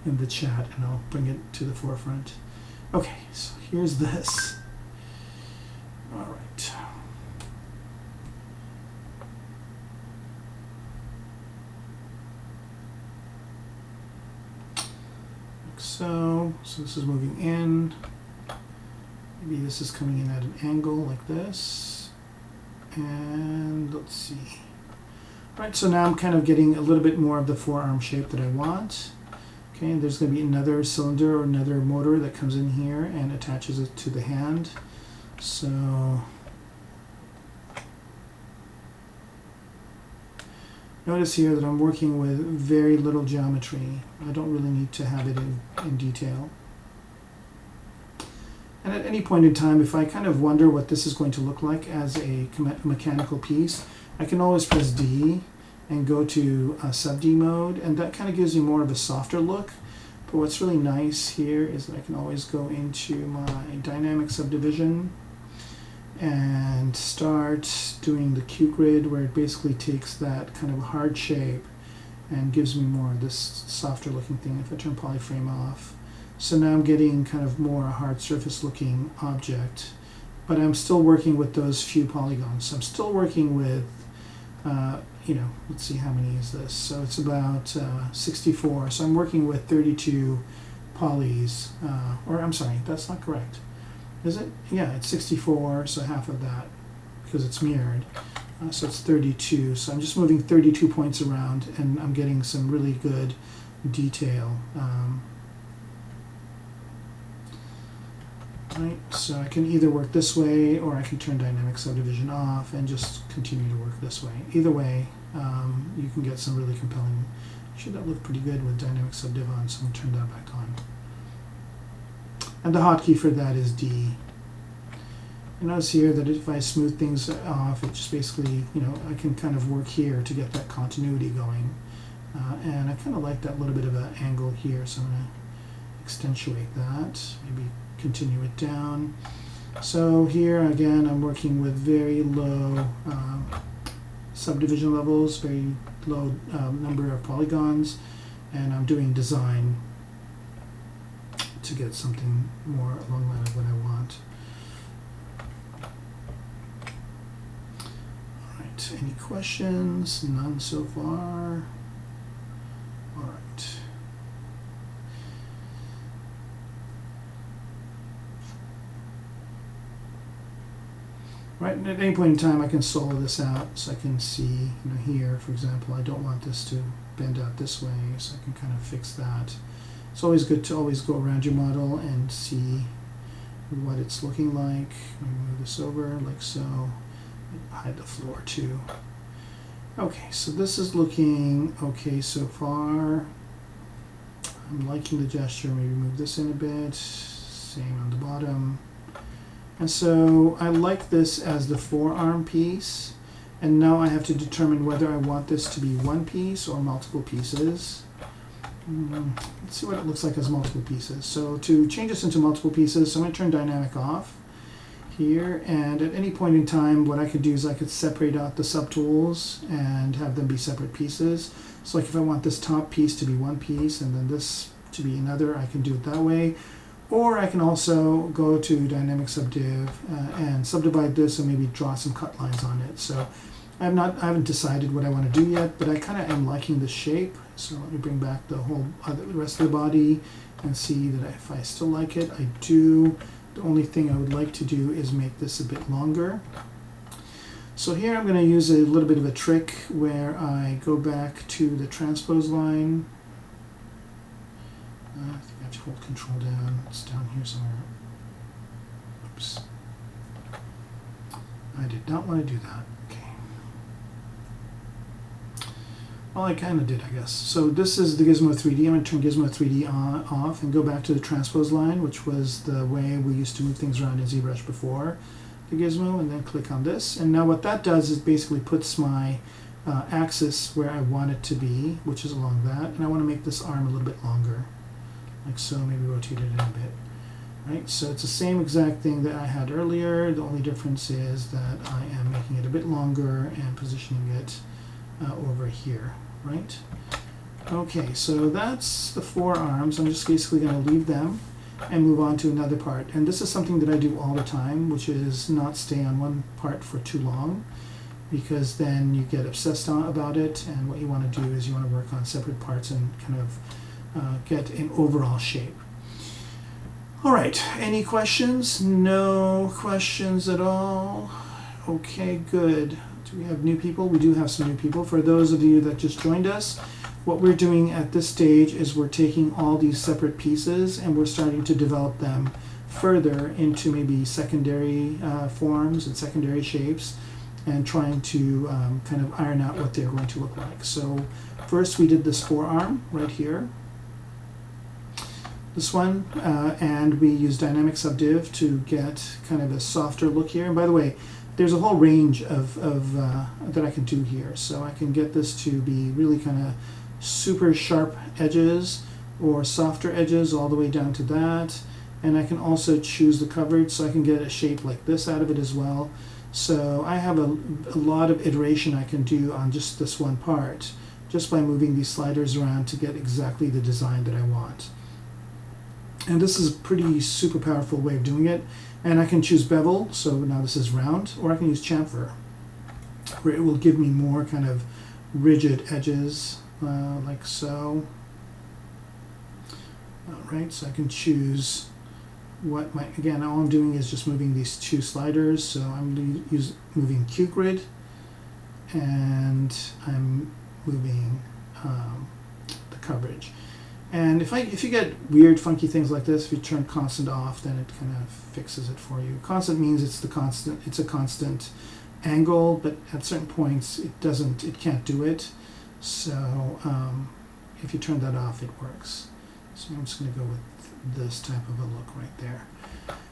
in the chat, and I'll bring it to the forefront. Okay, so here's this. All right. So this is moving in. Maybe this is coming in at an angle like this. And let's see. All right, so now I'm kind of getting a little bit more of the forearm shape that I want. Okay, and there's going to be another cylinder or another motor that comes in here and attaches it to the hand. So notice here that I'm working with very little geometry. I don't really need to have it in detail. And at any point in time, if I kind of wonder what this is going to look like as a mechanical piece, I can always press D and go to sub D mode, and that kind of gives me more of a softer look. But what's really nice here is that I can always go into my dynamic subdivision and start doing the Q grid, where it basically takes that kind of hard shape and gives me more of this softer looking thing if I turn polyframe off. So now I'm getting kind of more a hard surface looking object, but I'm still working with those few polygons. So I'm still working with, let's see, how many is this? So it's about 64. So I'm working with 32 polys, or I'm sorry, that's not correct. Is it? Yeah, it's 64, so half of that, because it's mirrored. So it's 32. So I'm just moving 32 points around, and I'm getting some really good detail. Right, so I can either work this way, or I can turn dynamic subdivision off and just continue to work this way. Either way, you can get some really compelling. Actually, that looked pretty good with dynamic subdiv on, so I'm going to turn that back on. And the hotkey for that is D. You notice here that if I smooth things off, it just basically, I can kind of work here to get that continuity going. And I kind of like that little bit of an angle here, so I'm going to accentuate that, maybe continue it down. So here again, I'm working with very low subdivision levels, very low number of polygons, and I'm doing design to get something more along the line of what I want. All right, any questions? None so far. All right. Right, and at any point in time I can solo this out, so I can see, here, for example, I don't want this to bend out this way, so I can kind of fix that. It's always good to always go around your model and see what it's looking like. Let me move this over like so. Hide the floor too. Okay, so this is looking okay so far. I'm liking the gesture. Maybe move this in a bit. Same on the bottom. And so I like this as the forearm piece. And now I have to determine whether I want this to be one piece or multiple pieces. Let's see what it looks like as multiple pieces. So to change this into multiple pieces, so I'm going to turn dynamic off here, and at any point in time what I could do is I could separate out the subtools and have them be separate pieces. So like if I want this top piece to be one piece and then this to be another, I can do it that way. Or I can also go to dynamic subdiv and subdivide this and maybe draw some cut lines on it. So I haven't decided what I want to do yet, but I kind of am liking the shape. So let me bring back the rest of the body and see that if I still like it, I do. The only thing I would like to do is make this a bit longer. So here I'm going to use a little bit of a trick where I go back to the transpose line. I think I have to hold control down. It's down here somewhere. Oops. I did not want to do that. Well, I kind of did, I guess. So this is the Gizmo 3D. I'm going to turn Gizmo 3D off and go back to the transpose line, which was the way we used to move things around in ZBrush before. the gizmo, and then click on this. And now what that does is basically puts my axis where I want it to be, which is along that. And I want to make this arm a little bit longer, like so, maybe rotate it in a bit. Right, so it's the same exact thing that I had earlier. The only difference is that I am making it a bit longer and positioning it over here, right? Okay, so that's the 4 arms. I'm just basically going to leave them and move on to another part. And this is something that I do all the time, which is not stay on one part for too long, because then you get obsessed about it, and what you want to do is you want to work on separate parts and kind of get an overall shape. All right, any questions? No questions at all? Okay, good. Do we have new people? We do have some new people. For those of you that just joined us, what we're doing at this stage is we're taking all these separate pieces and we're starting to develop them further into maybe secondary forms and secondary shapes, and trying to kind of iron out what they're going to look like. So first we did this forearm right here, this one, and we used dynamic subdiv to get kind of a softer look here. And by the way, there's a whole range of that I can do here. So I can get this to be really kind of super sharp edges or softer edges all the way down to that. And I can also choose the coverage, so I can get a shape like this out of it as well. So I have a lot of iteration I can do on just this one part, just by moving these sliders around to get exactly the design that I want. And this is a pretty super powerful way of doing it. And I can choose bevel, so now this is round, or I can use chamfer, where it will give me more kind of rigid edges, like so. All right, so I can choose what my, again, all I'm doing is just moving these 2 sliders. So I'm moving Q grid, and I'm moving the coverage. And if you get weird, funky things like this, if you turn constant off, then it kind of fixes it for you. Constant means it's a constant angle, but at certain points it can't do it. So if you turn that off, it works. So I'm just going to go with this type of a look right there.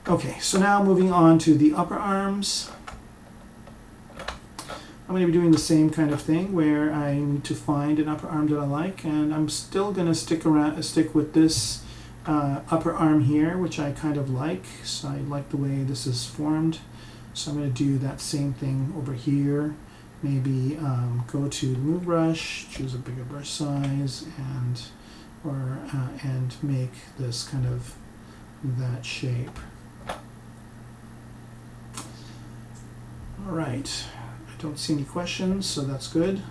Okay, so now moving on to the upper arms. I'm going to be doing the same kind of thing where I need to find an upper arm that I like, and I'm still going to stick with this upper arm here, which I kind of like. So I like the way this is formed. So I'm going to do that same thing over here. Maybe go to the move brush, choose a bigger brush size, and make this kind of that shape. All right. Don't see any questions, so that's good.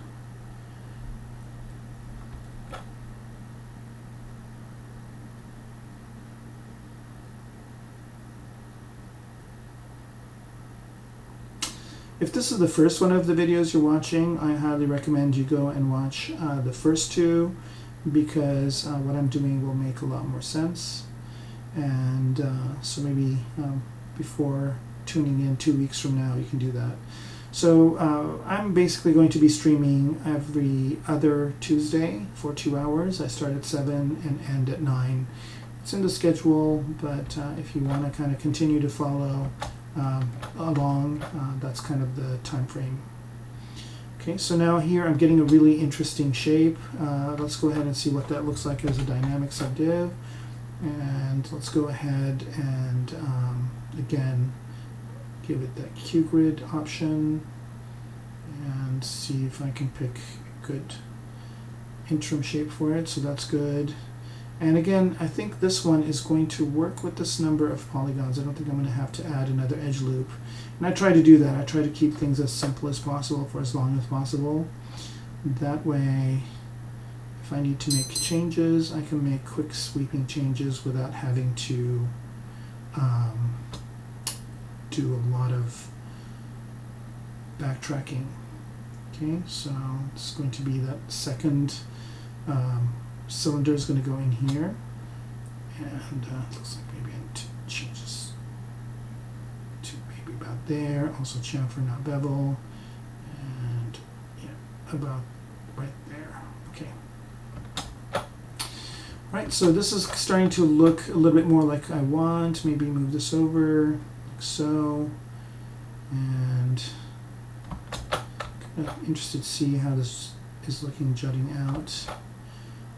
If this is the first one of the videos you're watching, I highly recommend you go and watch the first 2, because what I'm doing will make a lot more sense. And so maybe before tuning in 2 weeks from now, you can do that. So I'm basically going to be streaming every other Tuesday for 2 hours. I start at 7 and end at 9. It's in the schedule, but if you want to kind of continue to follow along, that's kind of the time frame. Okay, so now here I'm getting a really interesting shape. Let's go ahead and see what that looks like as a dynamic subdiv. And let's go ahead and again, give it that Q grid option and see if I can pick a good interim shape for it. So that's good. And again, I think this one is going to work with this number of polygons. I don't think I'm going to have to add another edge loop. And I try to do that. I try to keep things as simple as possible for as long as possible. That way, if I need to make changes, I can make quick sweeping changes without having to do a lot of backtracking. Okay, so it's going to be that second cylinder is going to go in here, and it looks like maybe I need to change this to maybe about there. Also chamfer, not bevel, and yeah, about right there. Okay. Right, so this is starting to look a little bit more like I want. Maybe move this over like so. And kind of interested to see how this is looking jutting out.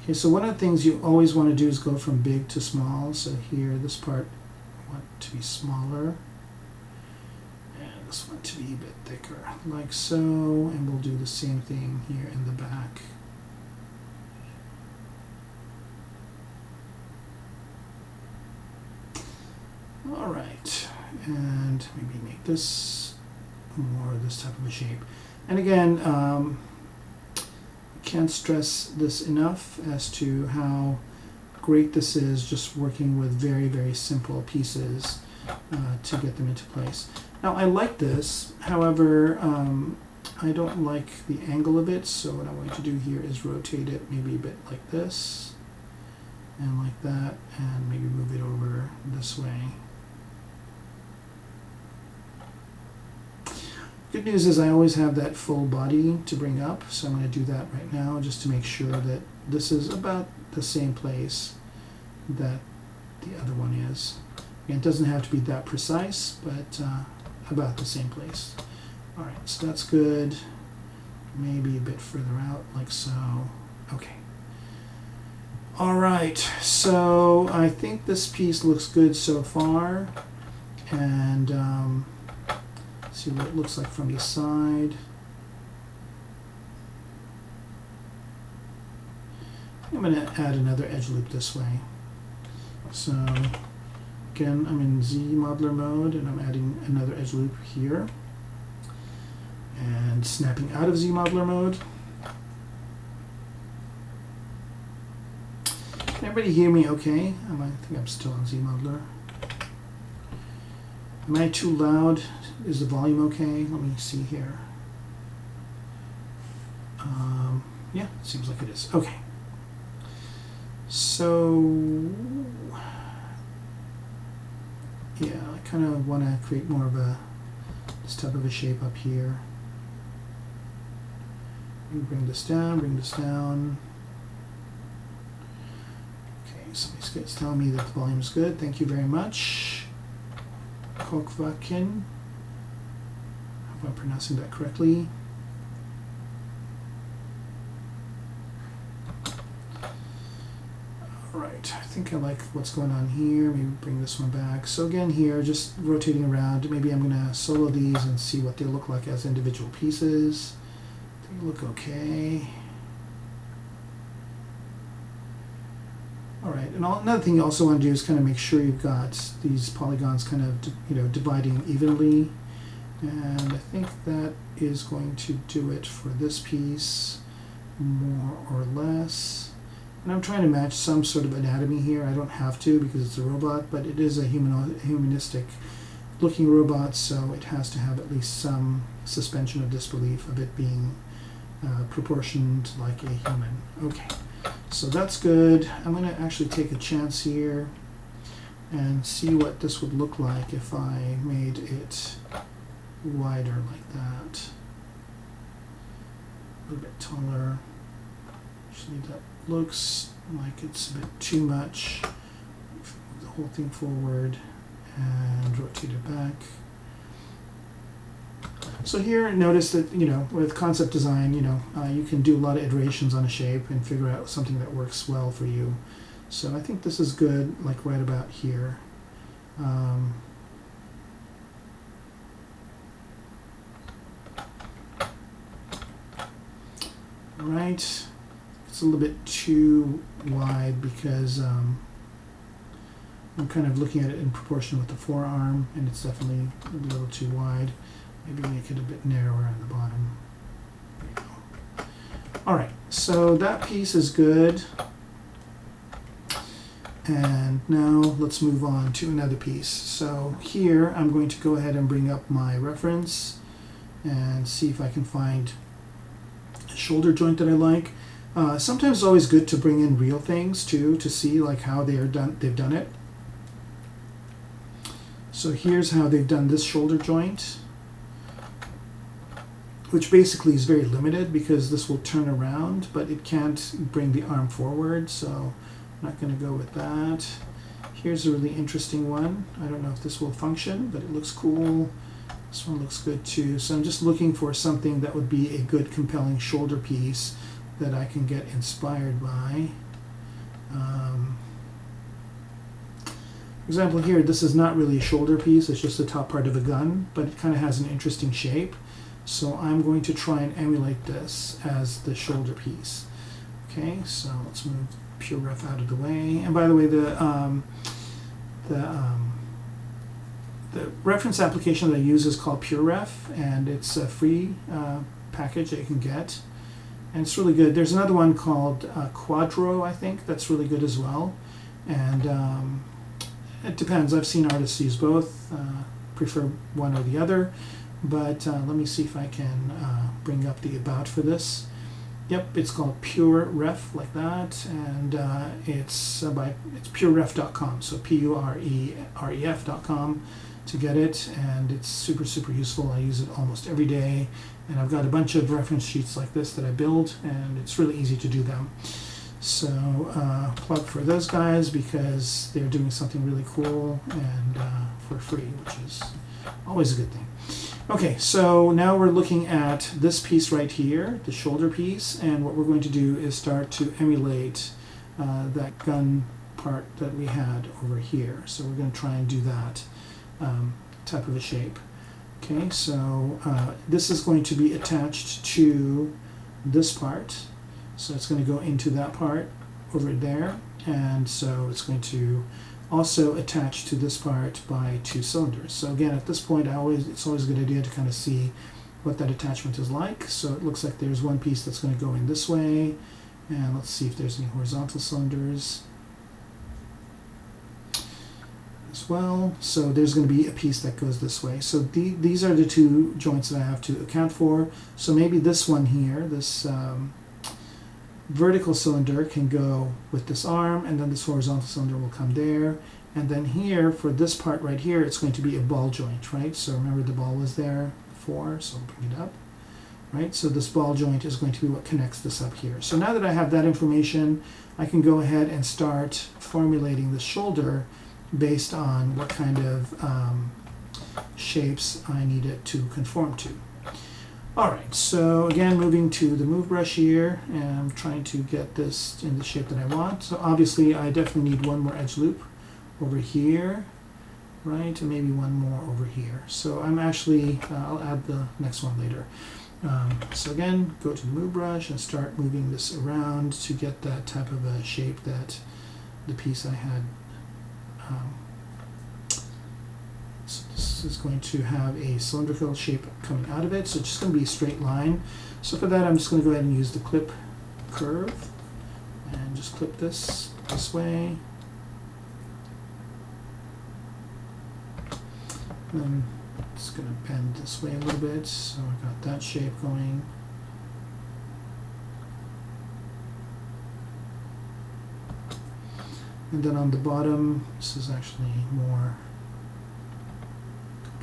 Okay, so one of the things you always want to do is go from big to small. So here, this part I want to be smaller, and this one to be a bit thicker, like so. And we'll do the same thing here in the back. All right, and maybe make this more this type of a shape. And again, can't stress this enough as to how great this is, just working with very, very simple pieces to get them into place. Now I like this, however, I don't like the angle of it, so what I'm going to do here is rotate it maybe a bit like this, and like that, and maybe move it over this way. Good news is I always have that full body to bring up, so I'm going to do that right now just to make sure that this is about the same place that the other one is. Again, it doesn't have to be that precise, but about the same place. Alright, so that's good. Maybe a bit further out, like so. Okay. Alright, so I think this piece looks good so far. And see what it looks like from the side. I'm going to add another edge loop this way. So again, I'm in Z modeler mode, and I'm adding another edge loop here. And snapping out of Z modeler mode. Can everybody hear me okay? I think I'm still on Z modeler. Am I too loud? Is the volume okay? Let me see here. Yeah, seems like it is. Okay. So, yeah, I kind of want to create more of this type of a shape up here. Bring this down, bring this down. Okay, somebody's telling me that the volume is good. Thank you very much. Kokvakin. I hope I'm pronouncing that correctly. Alright, I think I like what's going on here. Maybe bring this one back. So again here, just rotating around. Maybe I'm going to solo these and see what they look like as individual pieces. They look okay. Alright, and another thing you also want to do is kind of make sure you've got these polygons kind of dividing evenly. And I think that is going to do it for this piece, more or less. And I'm trying to match some sort of anatomy here. I don't have to because it's a robot, but it is a humanistic looking robot, so it has to have at least some suspension of disbelief of it being proportioned like a human. Okay, so that's good. I'm going to actually take a chance here and see what this would look like if I made it wider like that. A little bit taller. Actually, that looks like it's a bit too much. Move the whole thing forward and rotate it back. So here, notice that, with concept design, you can do a lot of iterations on a shape and figure out something that works well for you. So I think this is good, like right about here. Right. It's a little bit too wide because I'm kind of looking at it in proportion with the forearm, and it's definitely a little too wide. Maybe make it a bit narrower on the bottom. There you go. Alright, so that piece is good. And now let's move on to another piece. So here I'm going to go ahead and bring up my reference and see if I can find a shoulder joint that I like. Sometimes it's always good to bring in real things too, to see like how they've done it. So here's how they've done this shoulder joint, which basically is very limited because this will turn around, but it can't bring the arm forward, so I'm not going to go with that. Here's a really interesting one. I don't know if this will function, but it looks cool. This one looks good too. So I'm just looking for something that would be a good compelling shoulder piece that I can get inspired by. For example, here, this is not really a shoulder piece, it's just the top part of a gun, but it kind of has an interesting shape. So I'm going to try and emulate this as the shoulder piece. Okay, so let's move PureRef out of the way. And by the way, the reference application that I use is called PureRef, and it's a free package that you can get. And it's really good. There's another one called Quadro, I think, that's really good as well. And it depends. I've seen artists use both, prefer one or the other. But let me see if I can bring up the about for this. Yep, it's called PureRef, like that, and it's pureref.com, so PUREREF.com to get it, and it's super, super useful. I use it almost every day, and I've got a bunch of reference sheets like this that I build, and it's really easy to do them. So plug for those guys because they're doing something really cool and for free, which is always a good thing. Okay, so now we're looking at this piece right here, the shoulder piece, and what we're going to do is start to emulate that gun part that we had over here. So we're going to try and do that type of a shape. Okay, so this is going to be attached to this part. So it's going to go into that part over there, and so it's going to also attached to this part by 2 cylinders. So again, at this point, it's always a good idea to kind of see what that attachment is like. So it looks like there's one piece that's going to go in this way, and let's see if there's any horizontal cylinders as well. So there's going to be a piece that goes this way. So these are the 2 joints that I have to account for. So maybe this one here, this vertical cylinder can go with this arm, and then this horizontal cylinder will come there, and then here for this part right here it's going to be a ball joint, right? So remember the ball was there before, so I'll bring it up, right? So this ball joint is going to be what connects this up here. So now that I have that information, I can go ahead and start formulating the shoulder based on what kind of shapes I need it to conform to. Alright, so again, moving to the move brush here, and I'm trying to get this in the shape that I want. So obviously I definitely need one more edge loop over here, right, and maybe one more over here. So I'm actually, I'll add the next one later. So again, go to the move brush and start moving this around to get that type of a shape that the piece I had. So this is going to have a cylindrical shape coming out of it, so it's just going to be a straight line. So for that, I'm just going to go ahead and use the clip curve and just clip this way. Then it's going to bend this way a little bit, so I got that shape going. And then on the bottom, this is actually more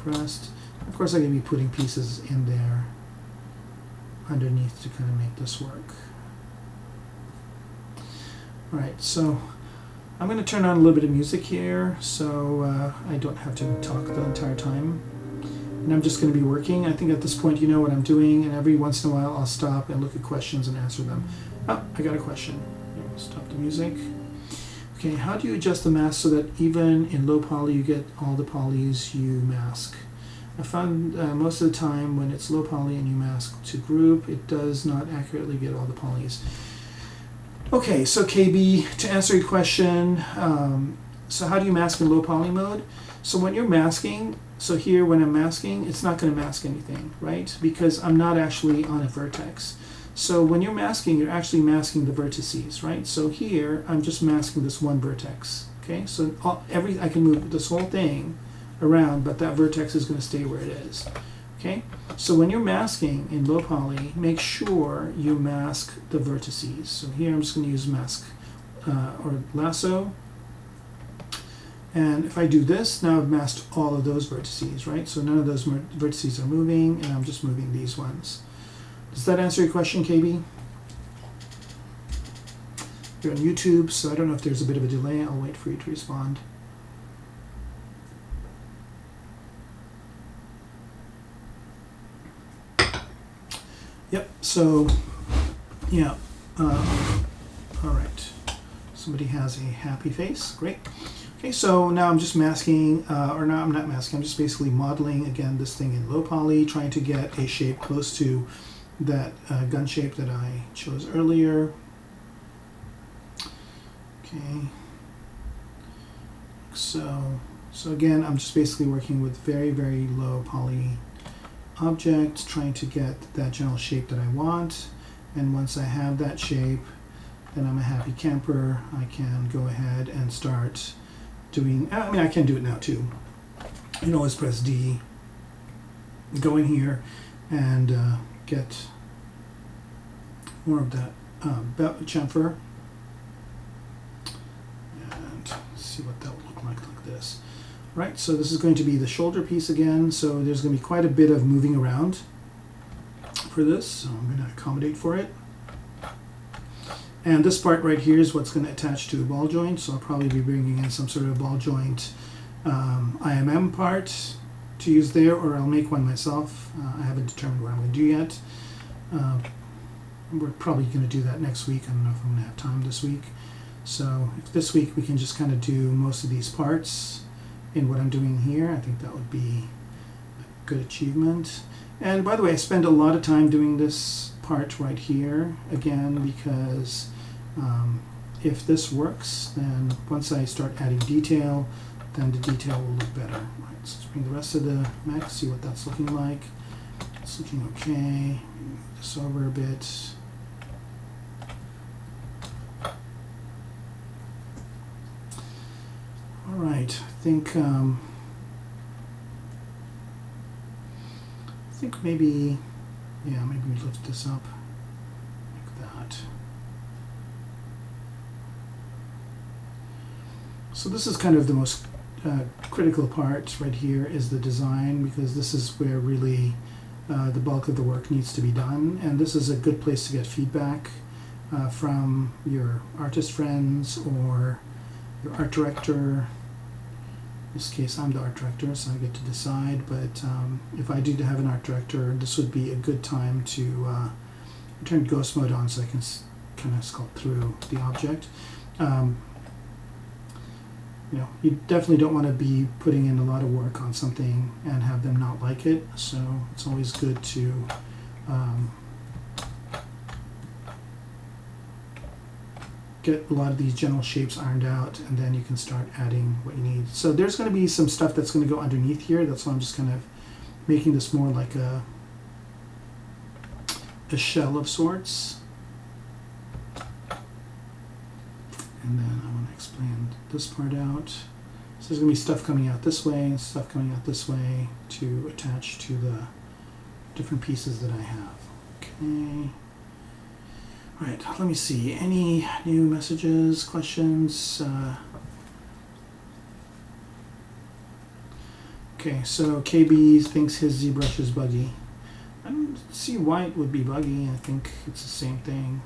compressed. Of course, I can be putting pieces in there underneath to kind of make this work. Alright, so I'm going to turn on a little bit of music here so I don't have to talk the entire time. And I'm just going to be working. I think at this point you know what I'm doing, and every once in a while I'll stop and look at questions and answer them. Oh, I got a question. Stop the music. Okay, how do you adjust the mask so that even in low poly you get all the polys you mask? I found most of the time when it's low poly and you mask to group, it does not accurately get all the polys. Okay, so KB, to answer your question, so how do you mask in low poly mode? So when you're masking, so here when I'm masking, it's not going to mask anything, right? Because I'm not actually on a vertex. So when you're masking, you're actually masking the vertices, right? So here, I'm just masking this one vertex, okay? So I can move this whole thing around, but that vertex is going to stay where it is, okay? So when you're masking in low poly, make sure you mask the vertices. So here I'm just going to use mask or lasso. And if I do this, now I've masked all of those vertices, right? So none of those vertices are moving, and I'm just moving these ones. Does that answer your question, KB? You're on YouTube, so I don't know if there's a bit of a delay. I'll wait for you to respond. Yep, so, yeah, all right. Somebody has a happy face, great. Okay, so now I'm just masking, or no, I'm not masking, I'm just basically modeling, again, this thing in low poly, trying to get a shape close to that gun shape that I chose earlier. Okay, so again, I'm just basically working with very, very low poly objects, trying to get that general shape that I want. And once I have that shape, then I'm a happy camper. I can go ahead and start doing, I mean, I can do it now too. You can always press D, go in here and get more of that chamfer and see what that would look like this. Right, so this is going to be the shoulder piece again, so there's going to be quite a bit of moving around for this, so I'm going to accommodate for it. And this part right here is what's going to attach to a ball joint, so I'll probably be bringing in some sort of ball joint IMM part to use there, or I'll make one myself. I haven't determined what I'm going to do yet. We're probably going to do that next week. I don't know if I'm going to have time this week. So if this week we can just kind of do most of these parts in what I'm doing here, I think that would be a good achievement. And by the way, I spend a lot of time doing this part right here again, because if this works, then once I start adding detail, then the detail will look better. Right, so let's bring the rest of the mech, see what that's looking like. It's looking okay. Move this over a bit. All right, I think maybe, yeah, maybe we lift this up like that. So this is kind of the most critical part right here, is the design, because this is where really the bulk of the work needs to be done, and this is a good place to get feedback from your artist friends or your art director. In this case, I'm the art director, so I get to decide, but if I do have an art director, this would be a good time to turn ghost mode on so I can kind of sculpt through the object. You know, you definitely don't want to be putting in a lot of work on something and have them not like it, so it's always good to get a lot of these general shapes ironed out, and then you can start adding what you need. So there's going to be some stuff that's going to go underneath here. That's why I'm just kind of making this more like a shell of sorts. And then I want to expand this part out. So there's going to be stuff coming out this way and stuff coming out this way to attach to the different pieces that I have. Okay. All right, let me see. Any new messages, questions? Okay, so KB thinks his ZBrush is buggy. I don't see why it would be buggy. I think it's the same thing.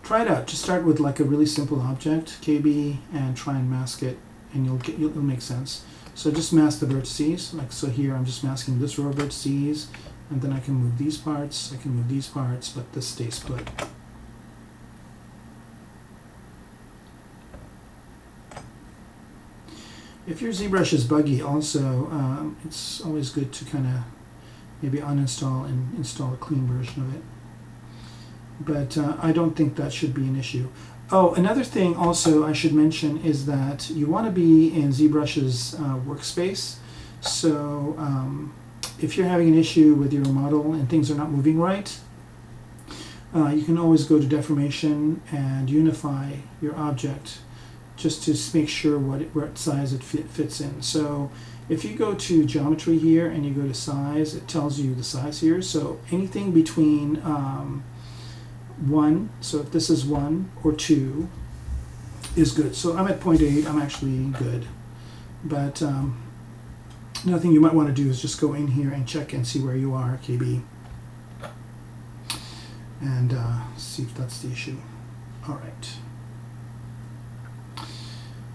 Try it out. Just start with like a really simple object, KB, and try and mask it, and it'll make sense. So just mask the vertices. Like so here, I'm just masking this row of vertices, and then I can move these parts. I can move these parts, but this stays put. If your ZBrush is buggy, also, it's always good to kind of maybe uninstall and install a clean version of it. But I don't think that should be an issue. Oh, another thing also I should mention is that you want to be in ZBrush's workspace. So if you're having an issue with your model and things are not moving right, you can always go to deformation and unify your object, just to make sure what size it fits in. So if you go to geometry here and you go to size, it tells you the size here. So anything between 1, so if this is 1 or 2 is good. So I'm at 0.8, I'm actually good. But another thing you might want to do is just go in here and check and see where you are, KB, and see if that's the issue. All right.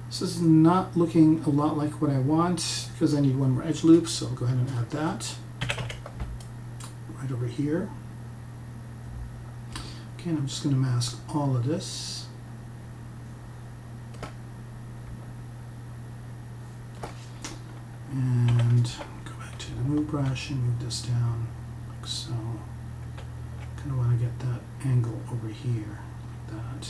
This is not looking a lot like what I want, because I need one more edge loop, so I'll go ahead and add that right over here. Okay, and I'm just going to mask all of this. And go back to the move brush and move this down like so. Kind of want to get that angle over here, like that.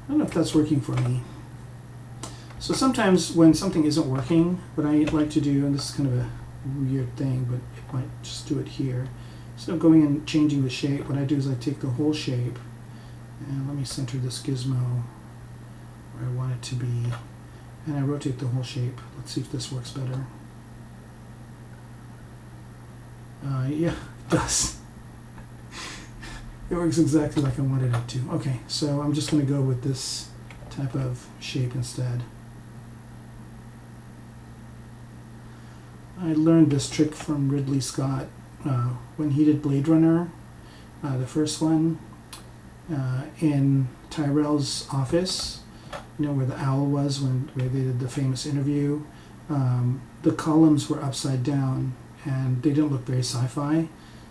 I don't know if that's working for me. So sometimes when something isn't working, what I like to do, and this is kind of a weird thing, but it might just do it here. Instead of going and changing the shape, what I do is I take the whole shape, and let me center this gizmo where I want it to be, and I rotate the whole shape. Let's see if this works better. Yeah, it does. It works exactly like I wanted it to. Okay, so I'm just going to go with this type of shape instead. I learned this trick from Ridley Scott when he did Blade Runner, the first one, in Tyrell's office, you know, where the owl was where they did the famous interview. The columns were upside down and they didn't look very sci-fi,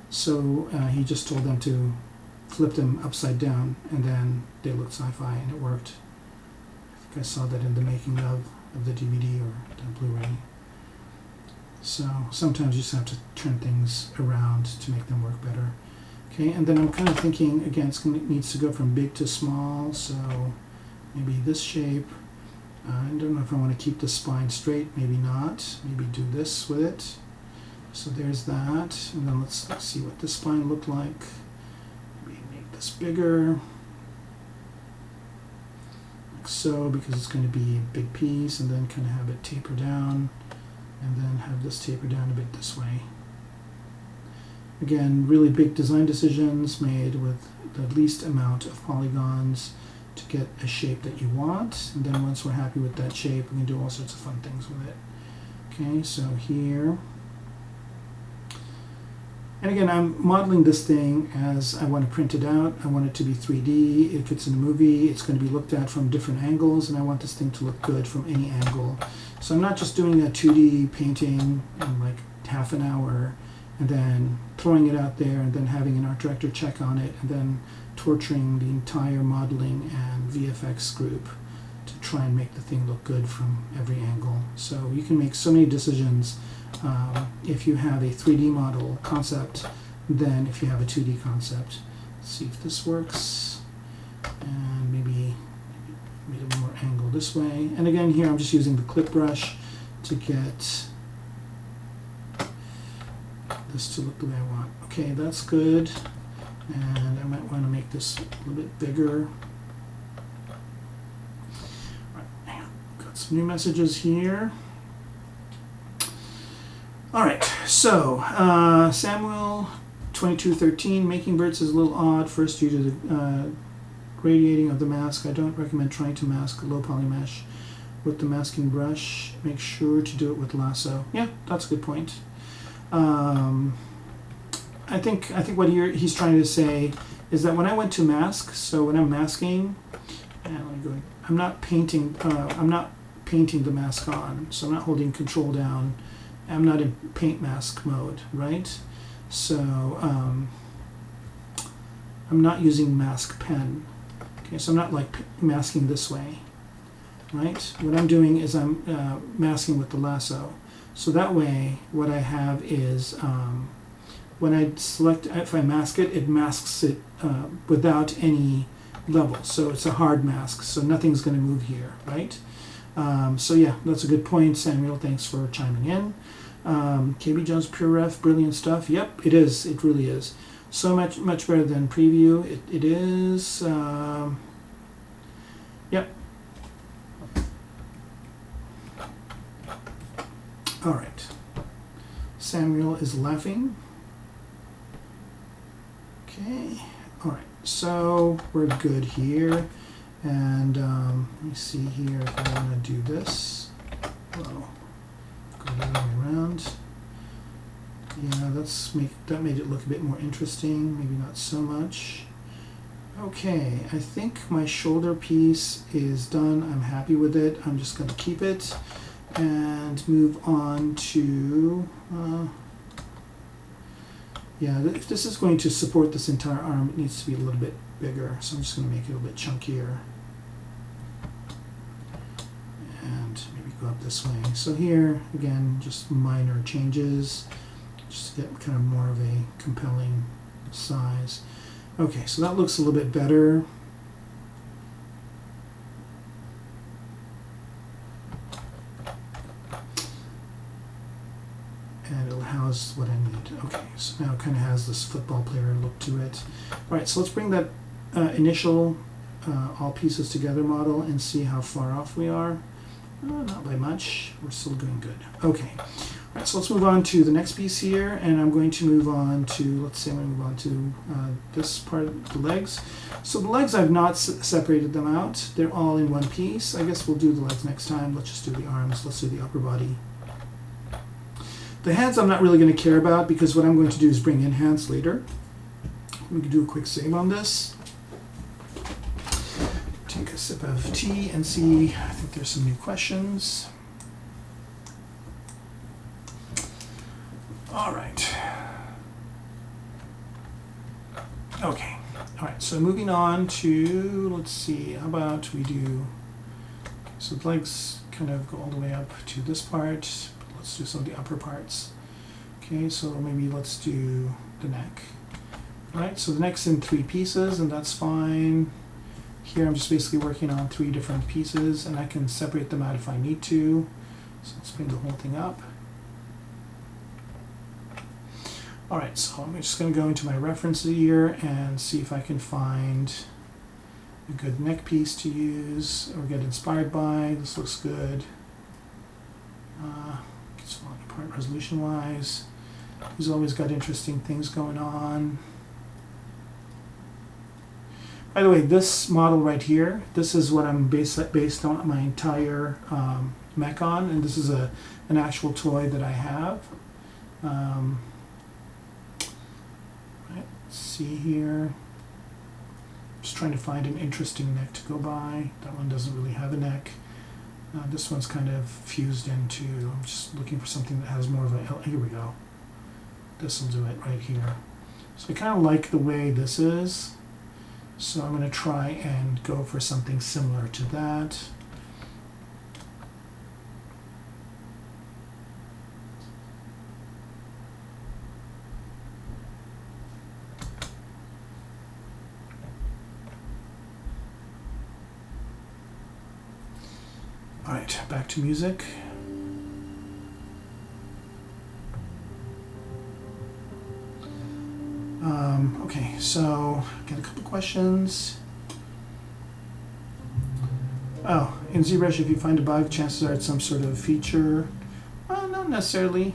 so he just told them to flip them upside down and then they looked sci-fi and it worked. I think I saw that in the making of the DVD or the Blu-ray. So sometimes you just have to turn things around to make them work better. Okay, and then I'm kind of thinking, again, it needs to go from big to small, so maybe this shape. I don't know if I want to keep the spine straight, maybe not. Maybe do this with it. So there's that, and then let's see what the spine looked like. Maybe make this bigger, like so, because it's going to be a big piece, and then kind of have it taper down, and then have this taper down a bit this way. Again, really big design decisions made with the least amount of polygons to get a shape that you want, and then once we're happy with that shape, we can do all sorts of fun things with it. Okay, so here, and again, I'm modeling this thing as I want to print it out. I want it to be 3D. If it's in a movie, it's going to be looked at from different angles, and I want this thing to look good from any angle. So I'm not just doing a 2D painting in like half an hour and then throwing it out there and then having an art director check on it and then torturing the entire modeling and VFX group to try and make the thing look good from every angle. So you can make so many decisions if you have a 3D model concept than if you have a 2D concept. Let's see if this works, and maybe make it more angle this way. And again, here I'm just using the clip brush to get this to look the way I want. Okay, that's good. And I might want to make this a little bit bigger. Right, hang on. Got some new messages here. All right, so Samuel 2213, making verts is a little odd. First, due to the radiating of the mask. I don't recommend trying to mask low poly mesh with the masking brush. Make sure to do it with lasso. Yeah, that's a good point. I think what he's trying to say is that when I went to mask, so when I'm masking, and I'm not painting the mask on, so I'm not holding control down. I'm not in paint mask mode, right? So I'm not using mask pen. Okay, so I'm not like masking this way, right? What I'm doing is I'm masking with the lasso. So that way, what I have is when I select, if I mask it, it masks it without any level. So it's a hard mask, so nothing's going to move here, right? So yeah, that's a good point, Samuel. Thanks for chiming in. KB Jones Pure Ref, brilliant stuff. Yep, it is. It really is. So much better than preview. It is. Yep. All right. Samuel is laughing. Okay. All right. So we're good here. And let me see here if I want to do this. Whoa. Go the other way around. Yeah, that made it look a bit more interesting. Maybe not so much. Okay, I think my shoulder piece is done. I'm happy with it. I'm just going to keep it and move on to, yeah, if this is going to support this entire arm, it needs to be a little bit bigger. So I'm just going to make it a little bit chunkier. And maybe go up this way. So here, again, just minor changes, just to get kind of more of a compelling size. Okay, so that looks a little bit better. And it'll house what I need. Okay, so now it kind of has this football player look to it. All right, so let's bring that initial all pieces together model and see how far off we are. Not by much, we're still doing good. Okay, all right, so let's move on to the next piece here, and I'm going to move on to, let's say I'm going to move on to this part of the legs. So the legs, I've not separated them out. They're all in one piece. I guess we'll do the legs next time. Let's just do the arms. Let's do the upper body. The hands I'm not really going to care about because what I'm going to do is bring in hands later. We can do a quick save on this. Take a sip of tea and see, I think there's some new questions. All right. Okay. All right, so moving on to, let's see, how about we do, so the legs kind of go all the way up to this part. Let's do some of the upper parts. Okay, so maybe let's do the neck. All right, so the neck's in 3 pieces, and that's fine. Here I'm just basically working on 3 different pieces, and I can separate them out if I need to. So let's bring the whole thing up. All right, so I'm just going to go into my references here and see if I can find a good neck piece to use or get inspired by. This looks good. It's falling apart resolution-wise. He's always got interesting things going on. By the way, this model right here, this is what I'm based on my entire mech on, and this is an actual toy that I have. Right, let's see here. Just trying to find an interesting neck to go by. That one doesn't really have a neck. This one's kind of fused into, I'm just looking for something that has more of a, here we go. This will do it right here. So I kind of like the way this is. So I'm going to try and go for something similar to that. All right, back to music. Okay, so got a couple questions. Oh, in ZBrush, if you find a bug, chances are it's some sort of feature. Not necessarily.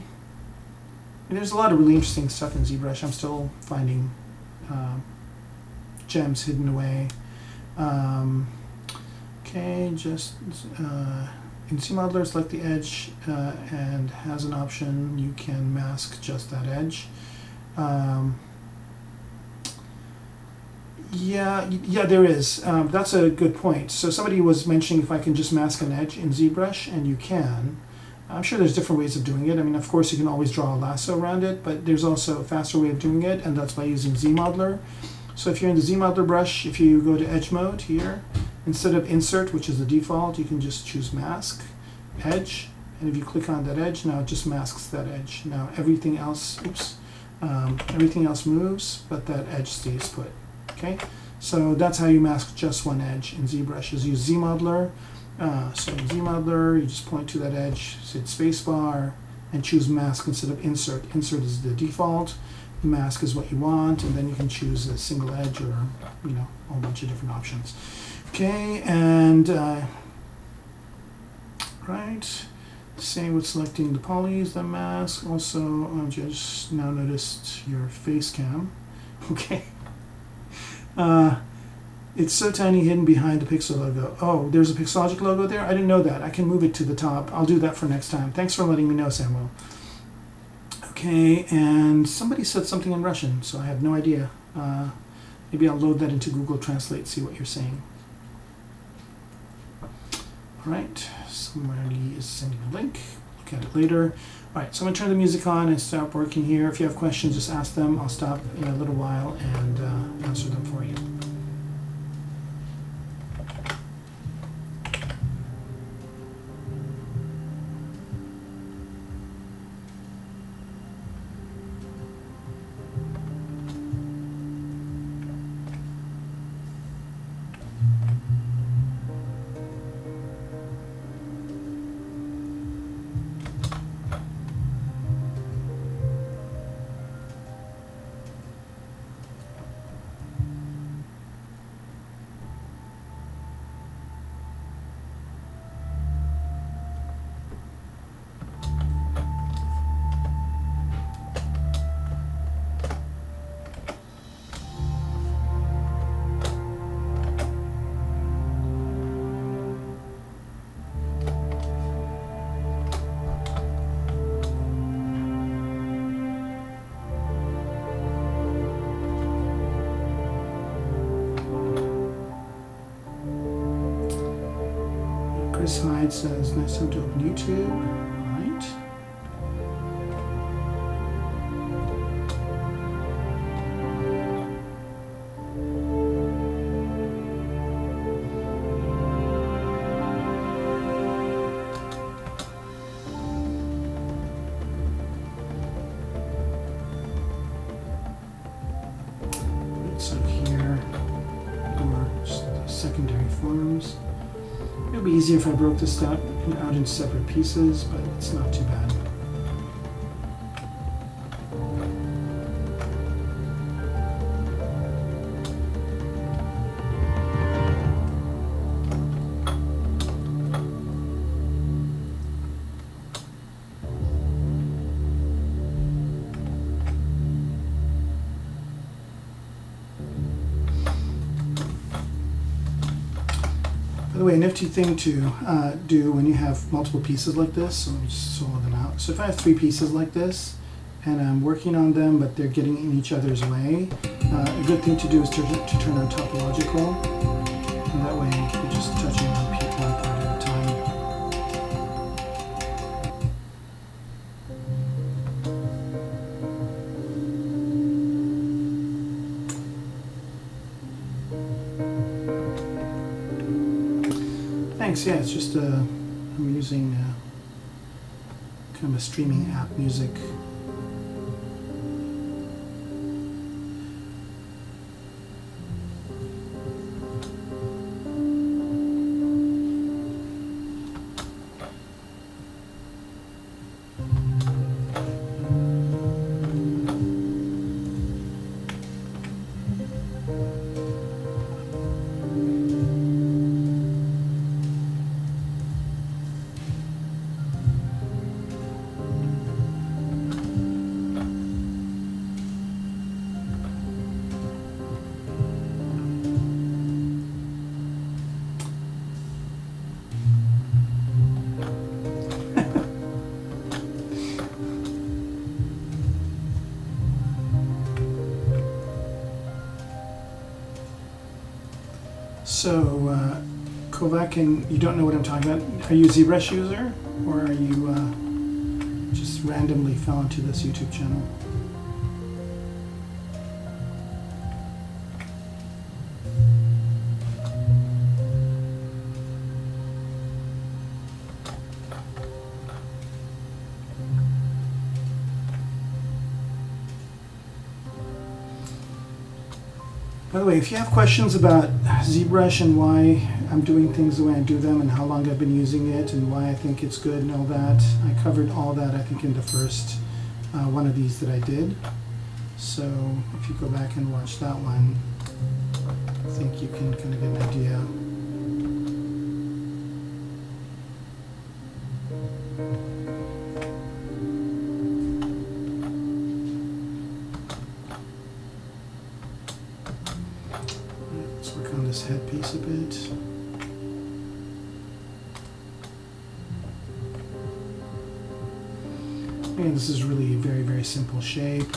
There's a lot of really interesting stuff in ZBrush. I'm still finding gems hidden away. Okay, just in CModeler, select the edge and has an option. You can mask just that edge. Yeah, there is. That's a good point. So somebody was mentioning if I can just mask an edge in ZBrush, and you can. I'm sure there's different ways of doing it. I mean, of course, you can always draw a lasso around it, but there's also a faster way of doing it, and that's by using ZModeler. So if you're in the ZModeler brush, if you go to Edge Mode here, instead of Insert, which is the default, you can just choose Mask, Edge, and if you click on that edge, now it just masks that edge. Now everything else, everything else moves, but that edge stays put. Okay, so that's how you mask just one edge in ZBrush, is use ZModeler. So in ZModeler, you just point to that edge, hit spacebar, and choose mask instead of insert. Insert is the default, mask is what you want, and then you can choose a single edge or, you know, a whole bunch of different options. Okay, and right, same with selecting the polys, the mask. Also, I just now noticed your face cam. Okay. It's so tiny hidden behind the Pixel logo. Oh, there's a Pixologic logo there? I didn't know that. I can move it to the top. I'll do that for next time. Thanks for letting me know, Samuel. Okay, and somebody said something in Russian, so I have no idea. Maybe I'll load that into Google Translate, see what you're saying. All right, somebody is sending a link. Look at it later. All right, so I'm going to turn the music on and start working here. If you have questions, just ask them. I'll stop in a little while and answer them for you. Chris Hyde says, nice time to open YouTube. All right. So here are just the secondary forms. It would be easier if I broke this out into separate pieces, but it's not too bad. By the way, a nifty thing to do when you have multiple pieces like this, so let me just solo them out. So if I have 3 pieces like this, and I'm working on them, but they're getting in each other's way, a good thing to do is to turn on topological, and that way you're just touching on one part at a time. Thanks. Yeah, it's just I'm using kind of a streaming app music. So, Kovac, and you don't know what I'm talking about. Are you a ZBrush user, or are you just randomly fell into this YouTube channel? By the way, if you have questions about ZBrush and why I'm doing things the way I do them and how long I've been using it and why I think it's good and all that, I covered all that I think in the first one of these that I did. So if you go back and watch that one, I think you can kind of get an idea. Let's work on this head piece a bit. And this is really a very, very simple shape.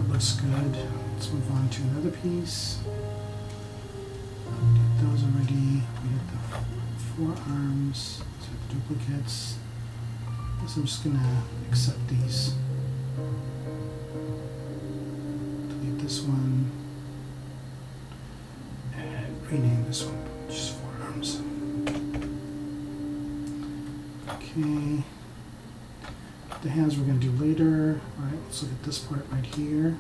Looks good. Let's move on to another piece. We did those already. We did the forearms. So the duplicates. I guess I'm just gonna accept these. Delete this one. And rename this one. Just forearms. Okay. The hands we're going to do later. All right, let's look at this part right here.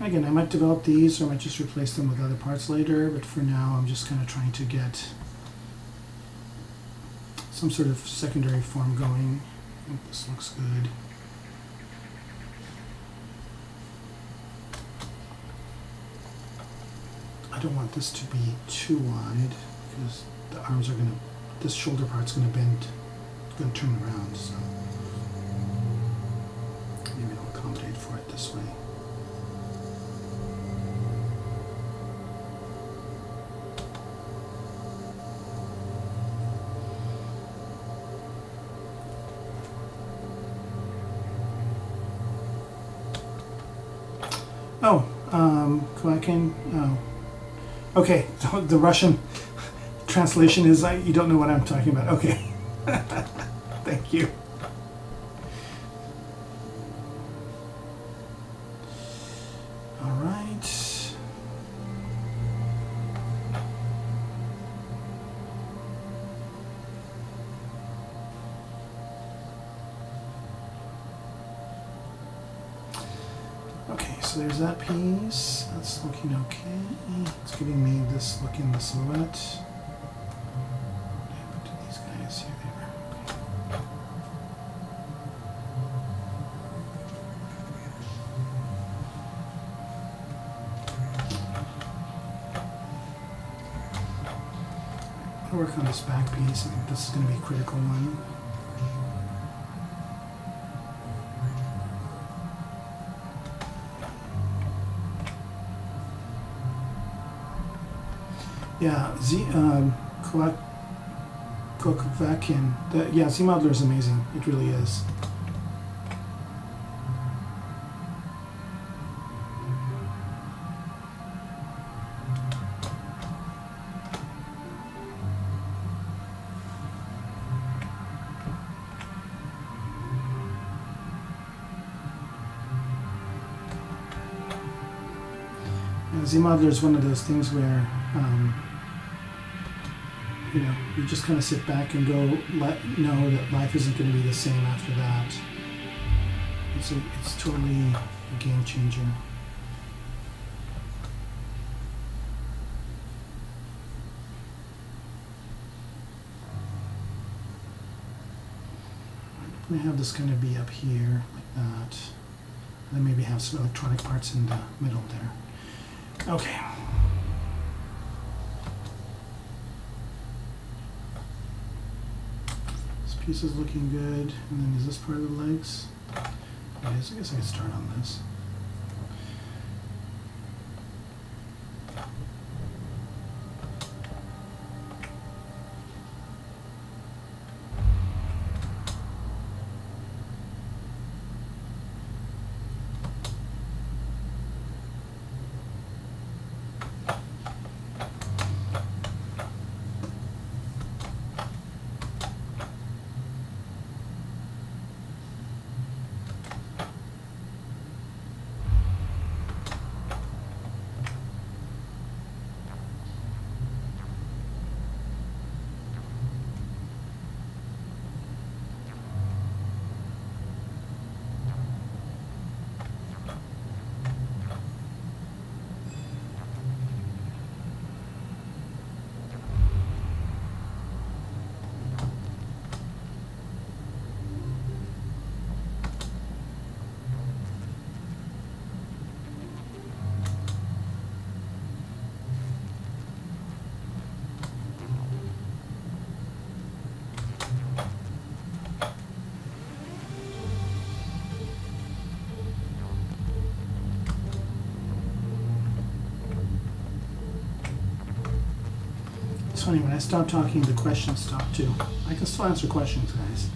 Again, I might develop these or I might just replace them with other parts later, but for now I'm just kind of trying to get some sort of secondary form going. I think this looks good. I don't want this to be too wide because the arms are going to, this shoulder part's going to bend, going to turn around, so maybe I'll accommodate for it this way. Oh, Kvakin. Oh, okay. The Russian translation is you don't know what I'm talking about. Okay, thank you. All right. Okay, so there's that piece. That's looking okay. It's giving me this look in the silhouette. What happened to these guys here? They were okay. I'll work on this back piece. I think this is going to be a critical one. Yeah, Kvakin. Yeah, ZModeler is amazing. It really is. Yeah, ZModeler is one of those things where you know, you just kind of sit back and go, know that life isn't going to be the same after that. It's totally a game changer. I'm going to have this kind of be up here, like that. And then maybe have some electronic parts in the middle there. Okay. This piece is looking good. And then is this part of the legs? Yes, I guess I could start on this. It's funny, when I stop talking, the questions stop too. I can still answer questions, guys.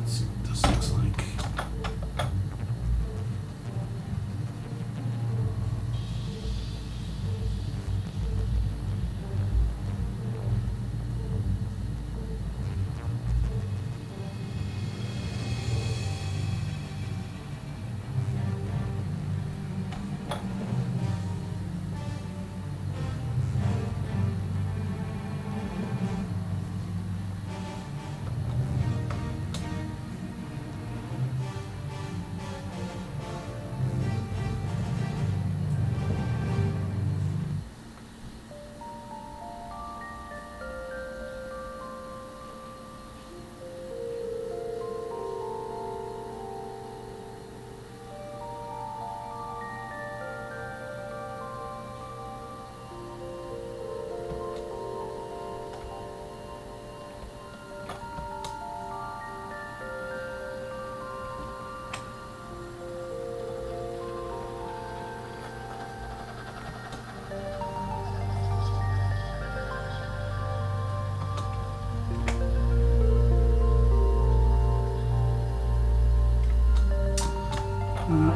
Let's see what this looks like.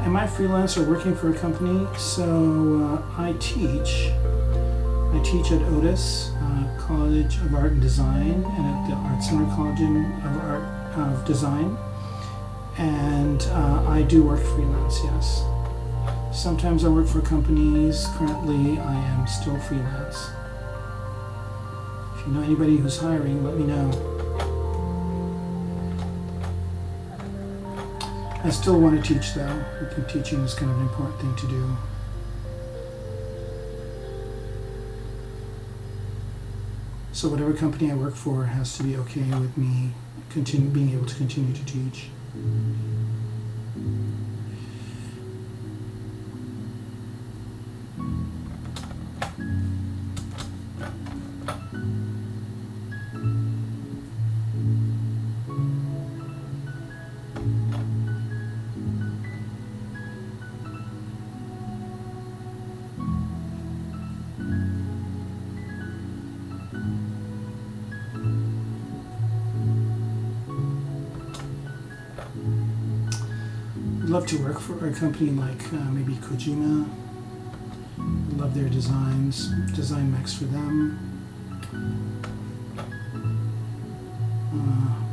Am I freelance or working for a company? So I teach at Otis College of Art and Design and at the Art Center College of Art of Design, and I do work freelance. Yes, sometimes I work for companies. Currently, I am still freelance. If you know anybody who's hiring, let me know. I still want to teach, though. I think teaching is kind of an important thing to do. So whatever company I work for has to be okay with me being able to continue to teach. I'd love to work for a company like maybe Kojima. I love their designs. Design mechs for them.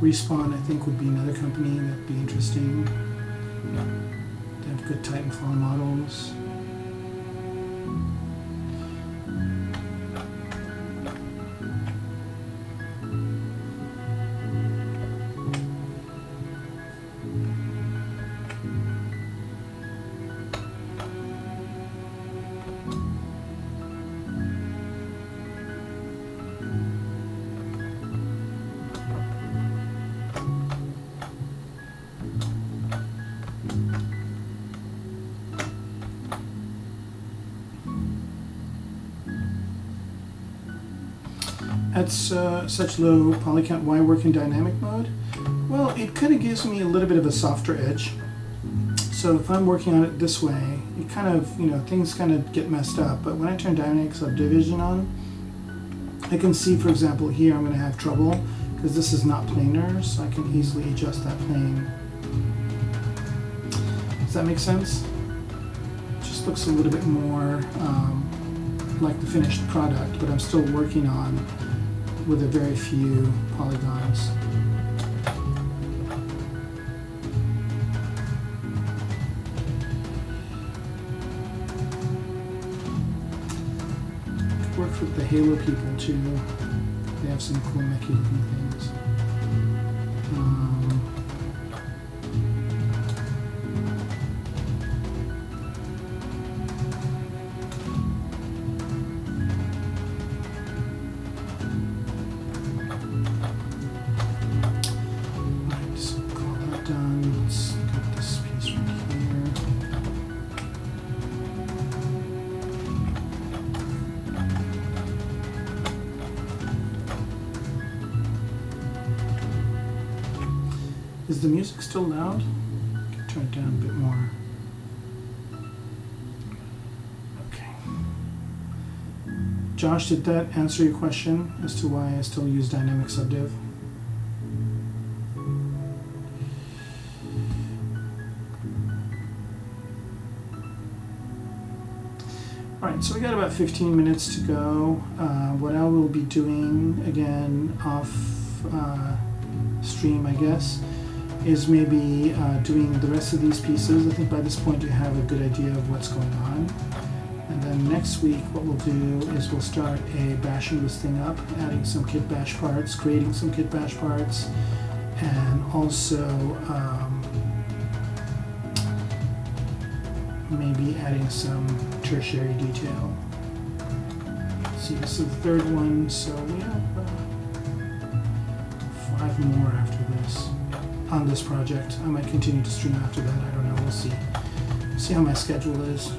Respawn, I think, would be another company that'd be interesting. They have good Titanfall models. at such low poly count, why work in dynamic mode? Well, it kind of gives me a little bit of a softer edge. So if I'm working on it this way, it kind of, you know, things kind of get messed up. But when I turn dynamic subdivision on, I can see, for example, here I'm going to have trouble because this is not planar, so I can easily adjust that plane. Does that make sense? It just looks a little bit more like the finished product, but I'm still working on with a very few polygons. Work with the Halo people too. They have some cool mechie looking things. Right, so call that done. Let's get this piece right here. Is the music still loud? I can turn it down a bit more. Okay. Josh, did that answer your question as to why I still use dynamic subdiv? Alright, so we got about 15 minutes to go. What I will be doing, again, off stream, I guess, is maybe doing the rest of these pieces. I think by this point you have a good idea of what's going on. And then next week what we'll do is we'll start bashing this thing up, adding some kit bash parts, creating some kit bash parts, and also maybe adding some tertiary detail. See, this is the third one, so we have 5 more after this. On this project. I might continue to stream after that, I don't know, we'll see. See how my schedule is.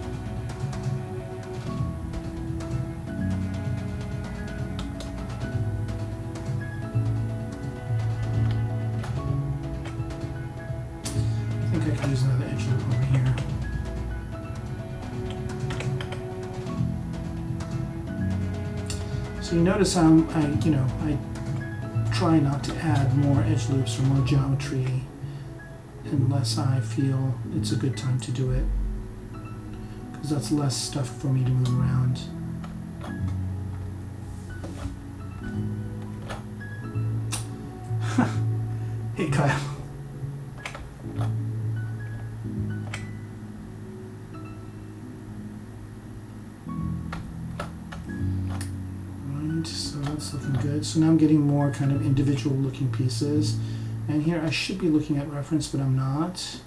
I think I could use another edge loop over here. So you notice I try not to add more edge loops or more geometry unless I feel it's a good time to do it, because that's less stuff for me to move around. Hey Kyle. So that's looking good. So now I'm getting more kind of individual looking pieces. And here I should be looking at reference, but I'm not.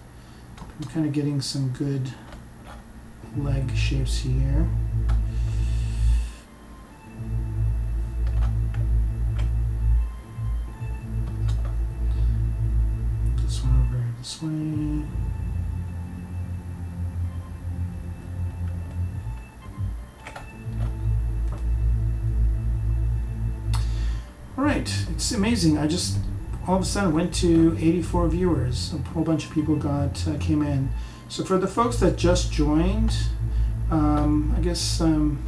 I'm kind of getting some good leg shapes here. This one over this way. Alright, it's amazing. I just all of a sudden went to 84 viewers. A whole bunch of people came in. So for the folks that just joined, I guess I'll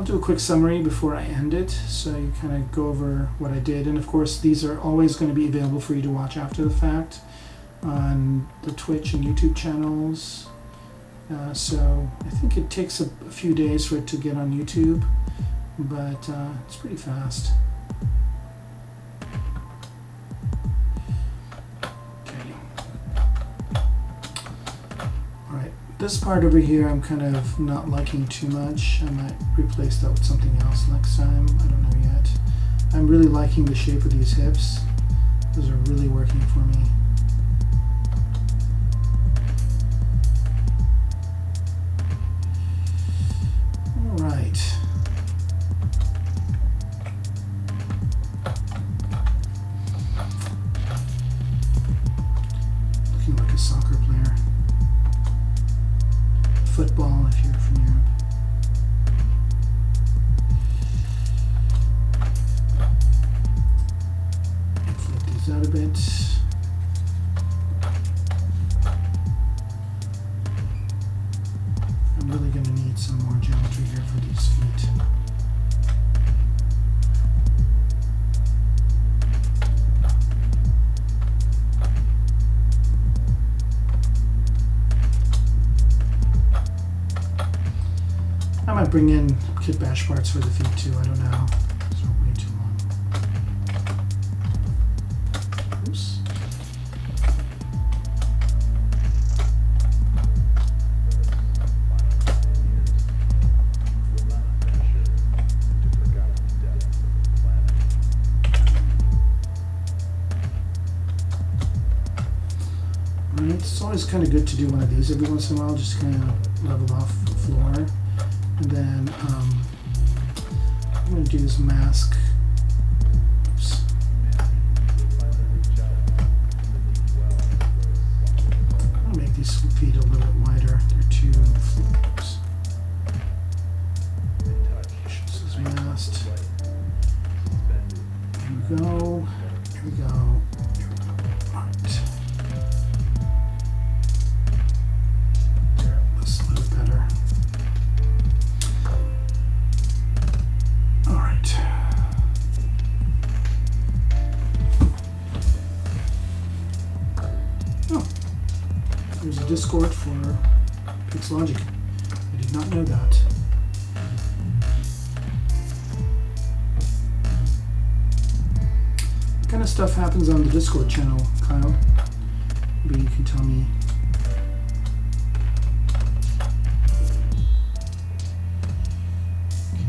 do a quick summary before I end it, so you kind of go over what I did. And of course, these are always going to be available for you to watch after the fact on the Twitch and YouTube channels. So I think it takes a few days for it to get on YouTube, but it's pretty fast. This part over here I'm kind of not liking too much. I might replace that with something else next time. I don't know yet. I'm really liking the shape of these hips. Those are really working for me. All right. Looking like a soccer player. Football if you're from Europe. bit. I'm really going to need some more geometry here for these feet. I might bring in kit bash parts for the feet too, I don't know. It's not way too long. Oops. Alright, it's always kind of good to do one of these every once in a while, just kind of level off the floor. And then I'm going to do this mask. Oops. I'll make these feet a little bit wider. They're too oops. This is masked. Here we go. Here we go. Here we go. All right. There, that's a little better. There's a Discord for Pixologic. I did not know that. What kind of stuff happens on the Discord channel, Kyle? Maybe you can tell me.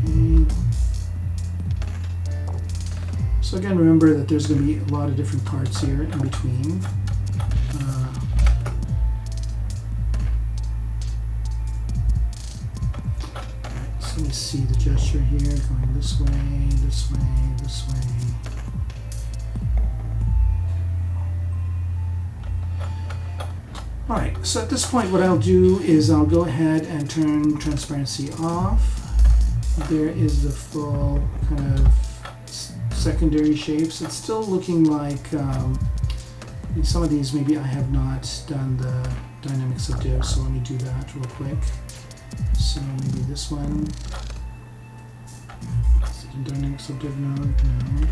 Okay. So again, remember that there's going to be a lot of different parts here in between. Let me see the gesture here, going this way, this way, this way. Alright, so at this point what I'll do is I'll go ahead and turn transparency off. There is the full kind of secondary shapes. It's still looking like some of these maybe I have not done the dynamics of div, so let me do that real quick. So maybe this one. Is it in dynamics of div node? No.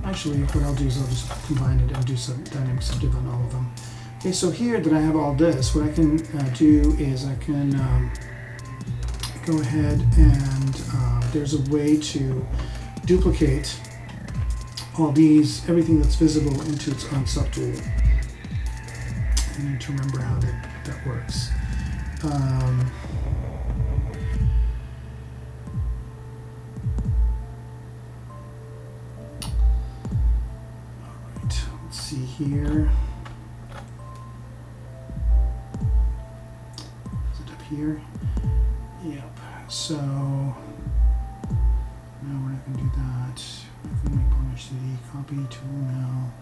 Actually, what I'll do is I'll just combine it and do some dynamics of div on all of them. Okay, so here that I have all this, what I can do is I can go ahead and there's a way to duplicate all these, everything that's visible into its own subtool. I need to remember how that works. Alright, let's see here. Is it up here? Yep. So now we're not going to do that. I'm going to make Varnish the copy tool now.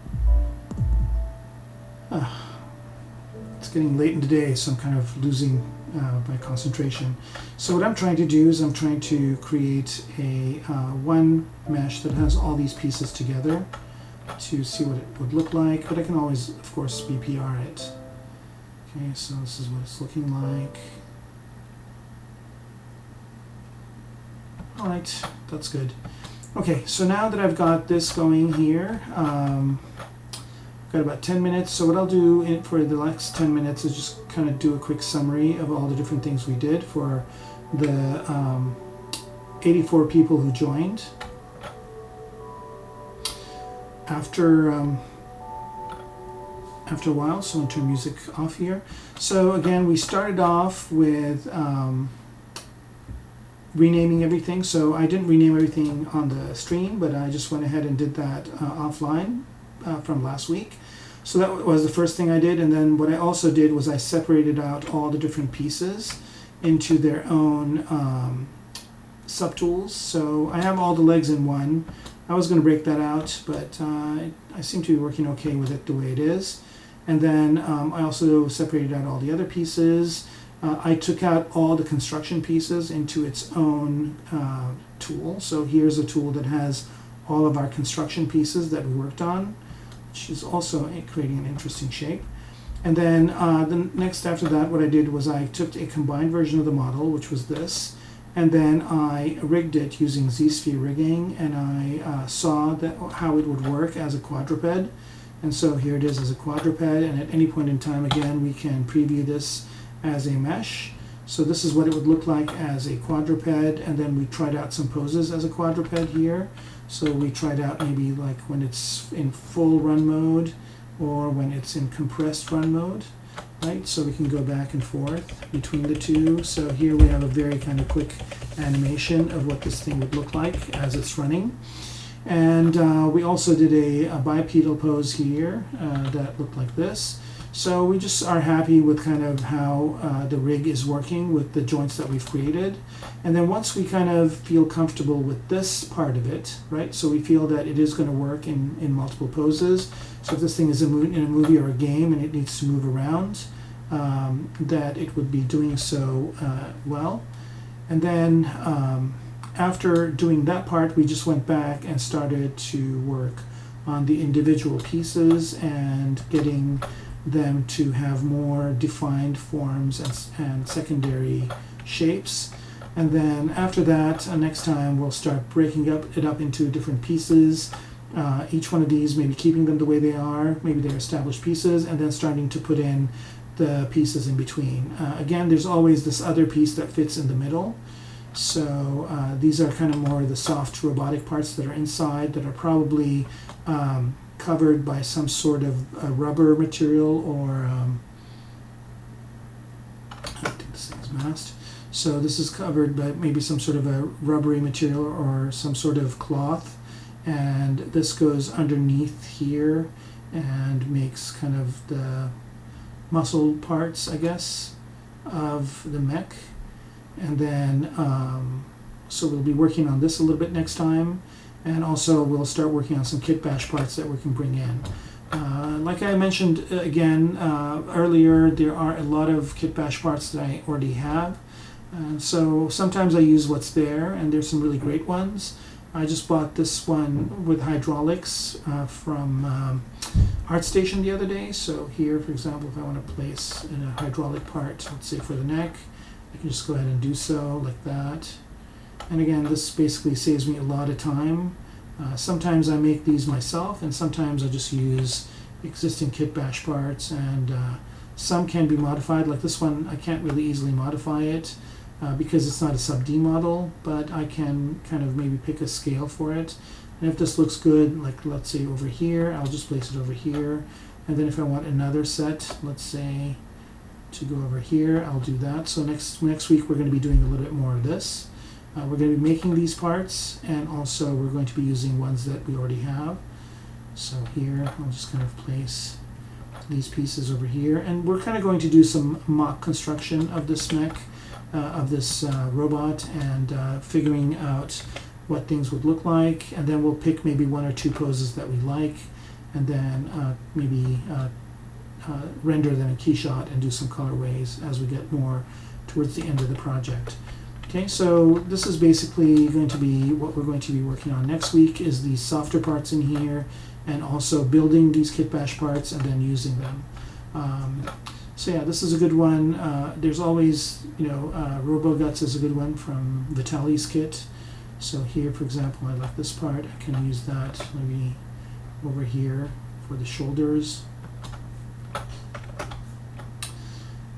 It's getting late in the day, so I'm kind of losing my concentration. So what I'm trying to do is I'm trying to create a one mesh that has all these pieces together to see what it would look like, but I can always, of course, BPR it. Okay, so this is what it's looking like. Alright, that's good. Okay, so now that I've got this going here, got about 10 minutes, so what I'll do for the next 10 minutes is just kind of do a quick summary of all the different things we did for the 84 people who joined. After a while, so I'll turn music off here. So again, we started off with renaming everything. So I didn't rename everything on the stream, but I just went ahead and did that offline from last week. So that was the first thing I did, and then what I also did was I separated out all the different pieces into their own subtools. So I have all the legs in one. I was going to break that out, but I seem to be working okay with it the way it is. And then I also separated out all the other pieces. I took out all the construction pieces into its own tool. So here's a tool that has all of our construction pieces that we worked on, which is also creating an interesting shape. And then the next after that, what I did was I took a combined version of the model, which was this, and then I rigged it using Z-sphere rigging, and I saw that how it would work as a quadruped. And so here it is as a quadruped, and at any point in time, again, we can preview this as a mesh. So this is what it would look like as a quadruped, and then we tried out some poses as a quadruped here. So we tried out maybe like when it's in full run mode, or when it's in compressed run mode, right? So we can go back and forth between the two. So here we have a very kind of quick animation of what this thing would look like as it's running. And we also did a bipedal pose here that looked like this. So we just are happy with kind of how the rig is working with the joints that we've created. And then once we kind of feel comfortable with this part of it, right? So we feel that it is going to work in multiple poses. So if this thing is in a movie or a game and it needs to move around, that it would be doing so well. And then after doing that part, we just went back and started to work on the individual pieces and getting them to have more defined forms and secondary shapes. And then after that, next time we'll start breaking it up into different pieces. Each one of these, maybe keeping them the way they are, maybe they're established pieces, and then starting to put in the pieces in between. Again, there's always this other piece that fits in the middle. So these are kind of more the soft robotic parts that are inside that are probably covered by some sort of rubber material, or I think this thing's masked. So this is covered by maybe some sort of a rubbery material or some sort of cloth, and this goes underneath here and makes kind of the muscle parts, I guess, of the mech. And then so we'll be working on this a little bit next time. And also we'll start working on some kit bash parts that we can bring in. Like I mentioned again earlier, there are a lot of kit bash parts that I already have. And so sometimes I use what's there, and there's some really great ones. I just bought this one with hydraulics from ArtStation the other day. So here, for example, if I want to place in a hydraulic part, let's say for the neck, I can just go ahead and do so like that. And again, this basically saves me a lot of time. Sometimes I make these myself, and sometimes I just use existing kit bash parts, and some can be modified. Like this one, I can't really easily modify it because it's not a sub D model, but I can kind of maybe pick a scale for it. And if this looks good, like let's say over here, I'll just place it over here. And then if I want another set, let's say to go over here, I'll do that. So next week we're going to be doing a little bit more of this. We're going to be making these parts, and also we're going to be using ones that we already have. So here, I'll just kind of place these pieces over here, and we're kind of going to do some mock construction of this mech, of this robot, and figuring out what things would look like, and then we'll pick maybe one or two poses that we like, and then maybe render them in KeyShot and do some colorways as we get more towards the end of the project. Okay, so this is basically going to be what we're going to be working on next week, is these softer parts in here, and also building these kit bash parts and then using them. So yeah, this is a good one. There's always, RoboGuts is a good one from Vitaly's kit. So here, for example, I like this part. I can use that maybe over here for the shoulders.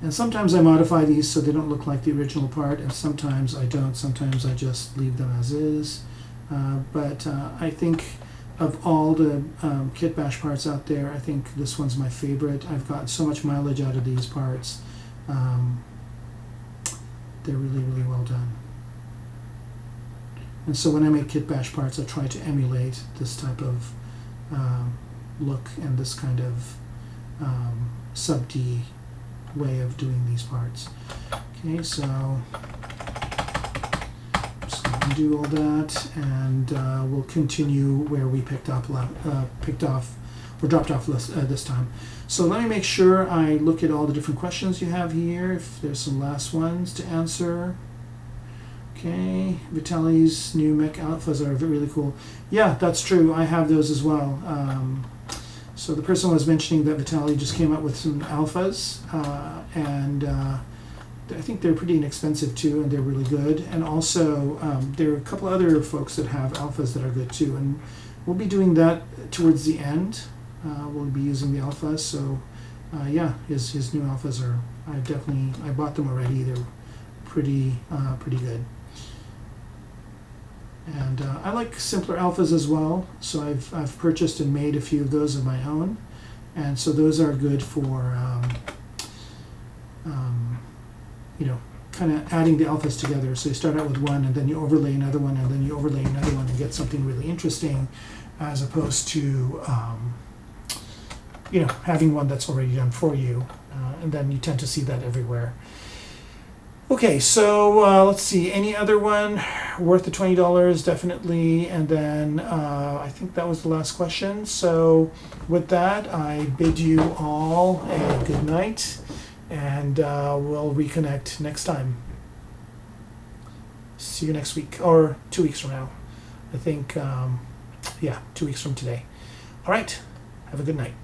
And sometimes I modify these so they don't look like the original part, and sometimes I don't. Sometimes I just leave them as is. But I think of all the kit bash parts out there, I think this one's my favorite. I've gotten so much mileage out of these parts. They're really, really well done. And so when I make kit bash parts, I try to emulate this type of look and this kind of sub D way of doing these parts. Okay, so I'm just going to do all all that, and we'll continue where we picked off or dropped off this time. So let me make sure I look at all the different questions you have here, if there's some last ones to answer. Okay, Vitali's new mech alphas are really cool. Yeah, that's true. I have those as well. So the person was mentioning that Vitali just came up with some alphas, and I think they're pretty inexpensive too, and they're really good. And also, there are a couple other folks that have alphas that are good too, and we'll be doing that towards the end. We'll be using the alphas. So, yeah, his new alphas are. I bought them already. They're pretty good. And I like simpler alphas as well, so I've purchased and made a few of those of my own, and so those are good for kind of adding the alphas together. So you start out with one, and then you overlay another one, and then you overlay another one, and get something really interesting, as opposed to having one that's already done for you, and then you tend to see that everywhere. Okay, so let's see, any other one worth the $20? Definitely. And then I think that was the last question. So with that, I bid you all a good night, and we'll reconnect next time. See you next week, or 2 weeks from now. I think, 2 weeks from today. All right, have a good night.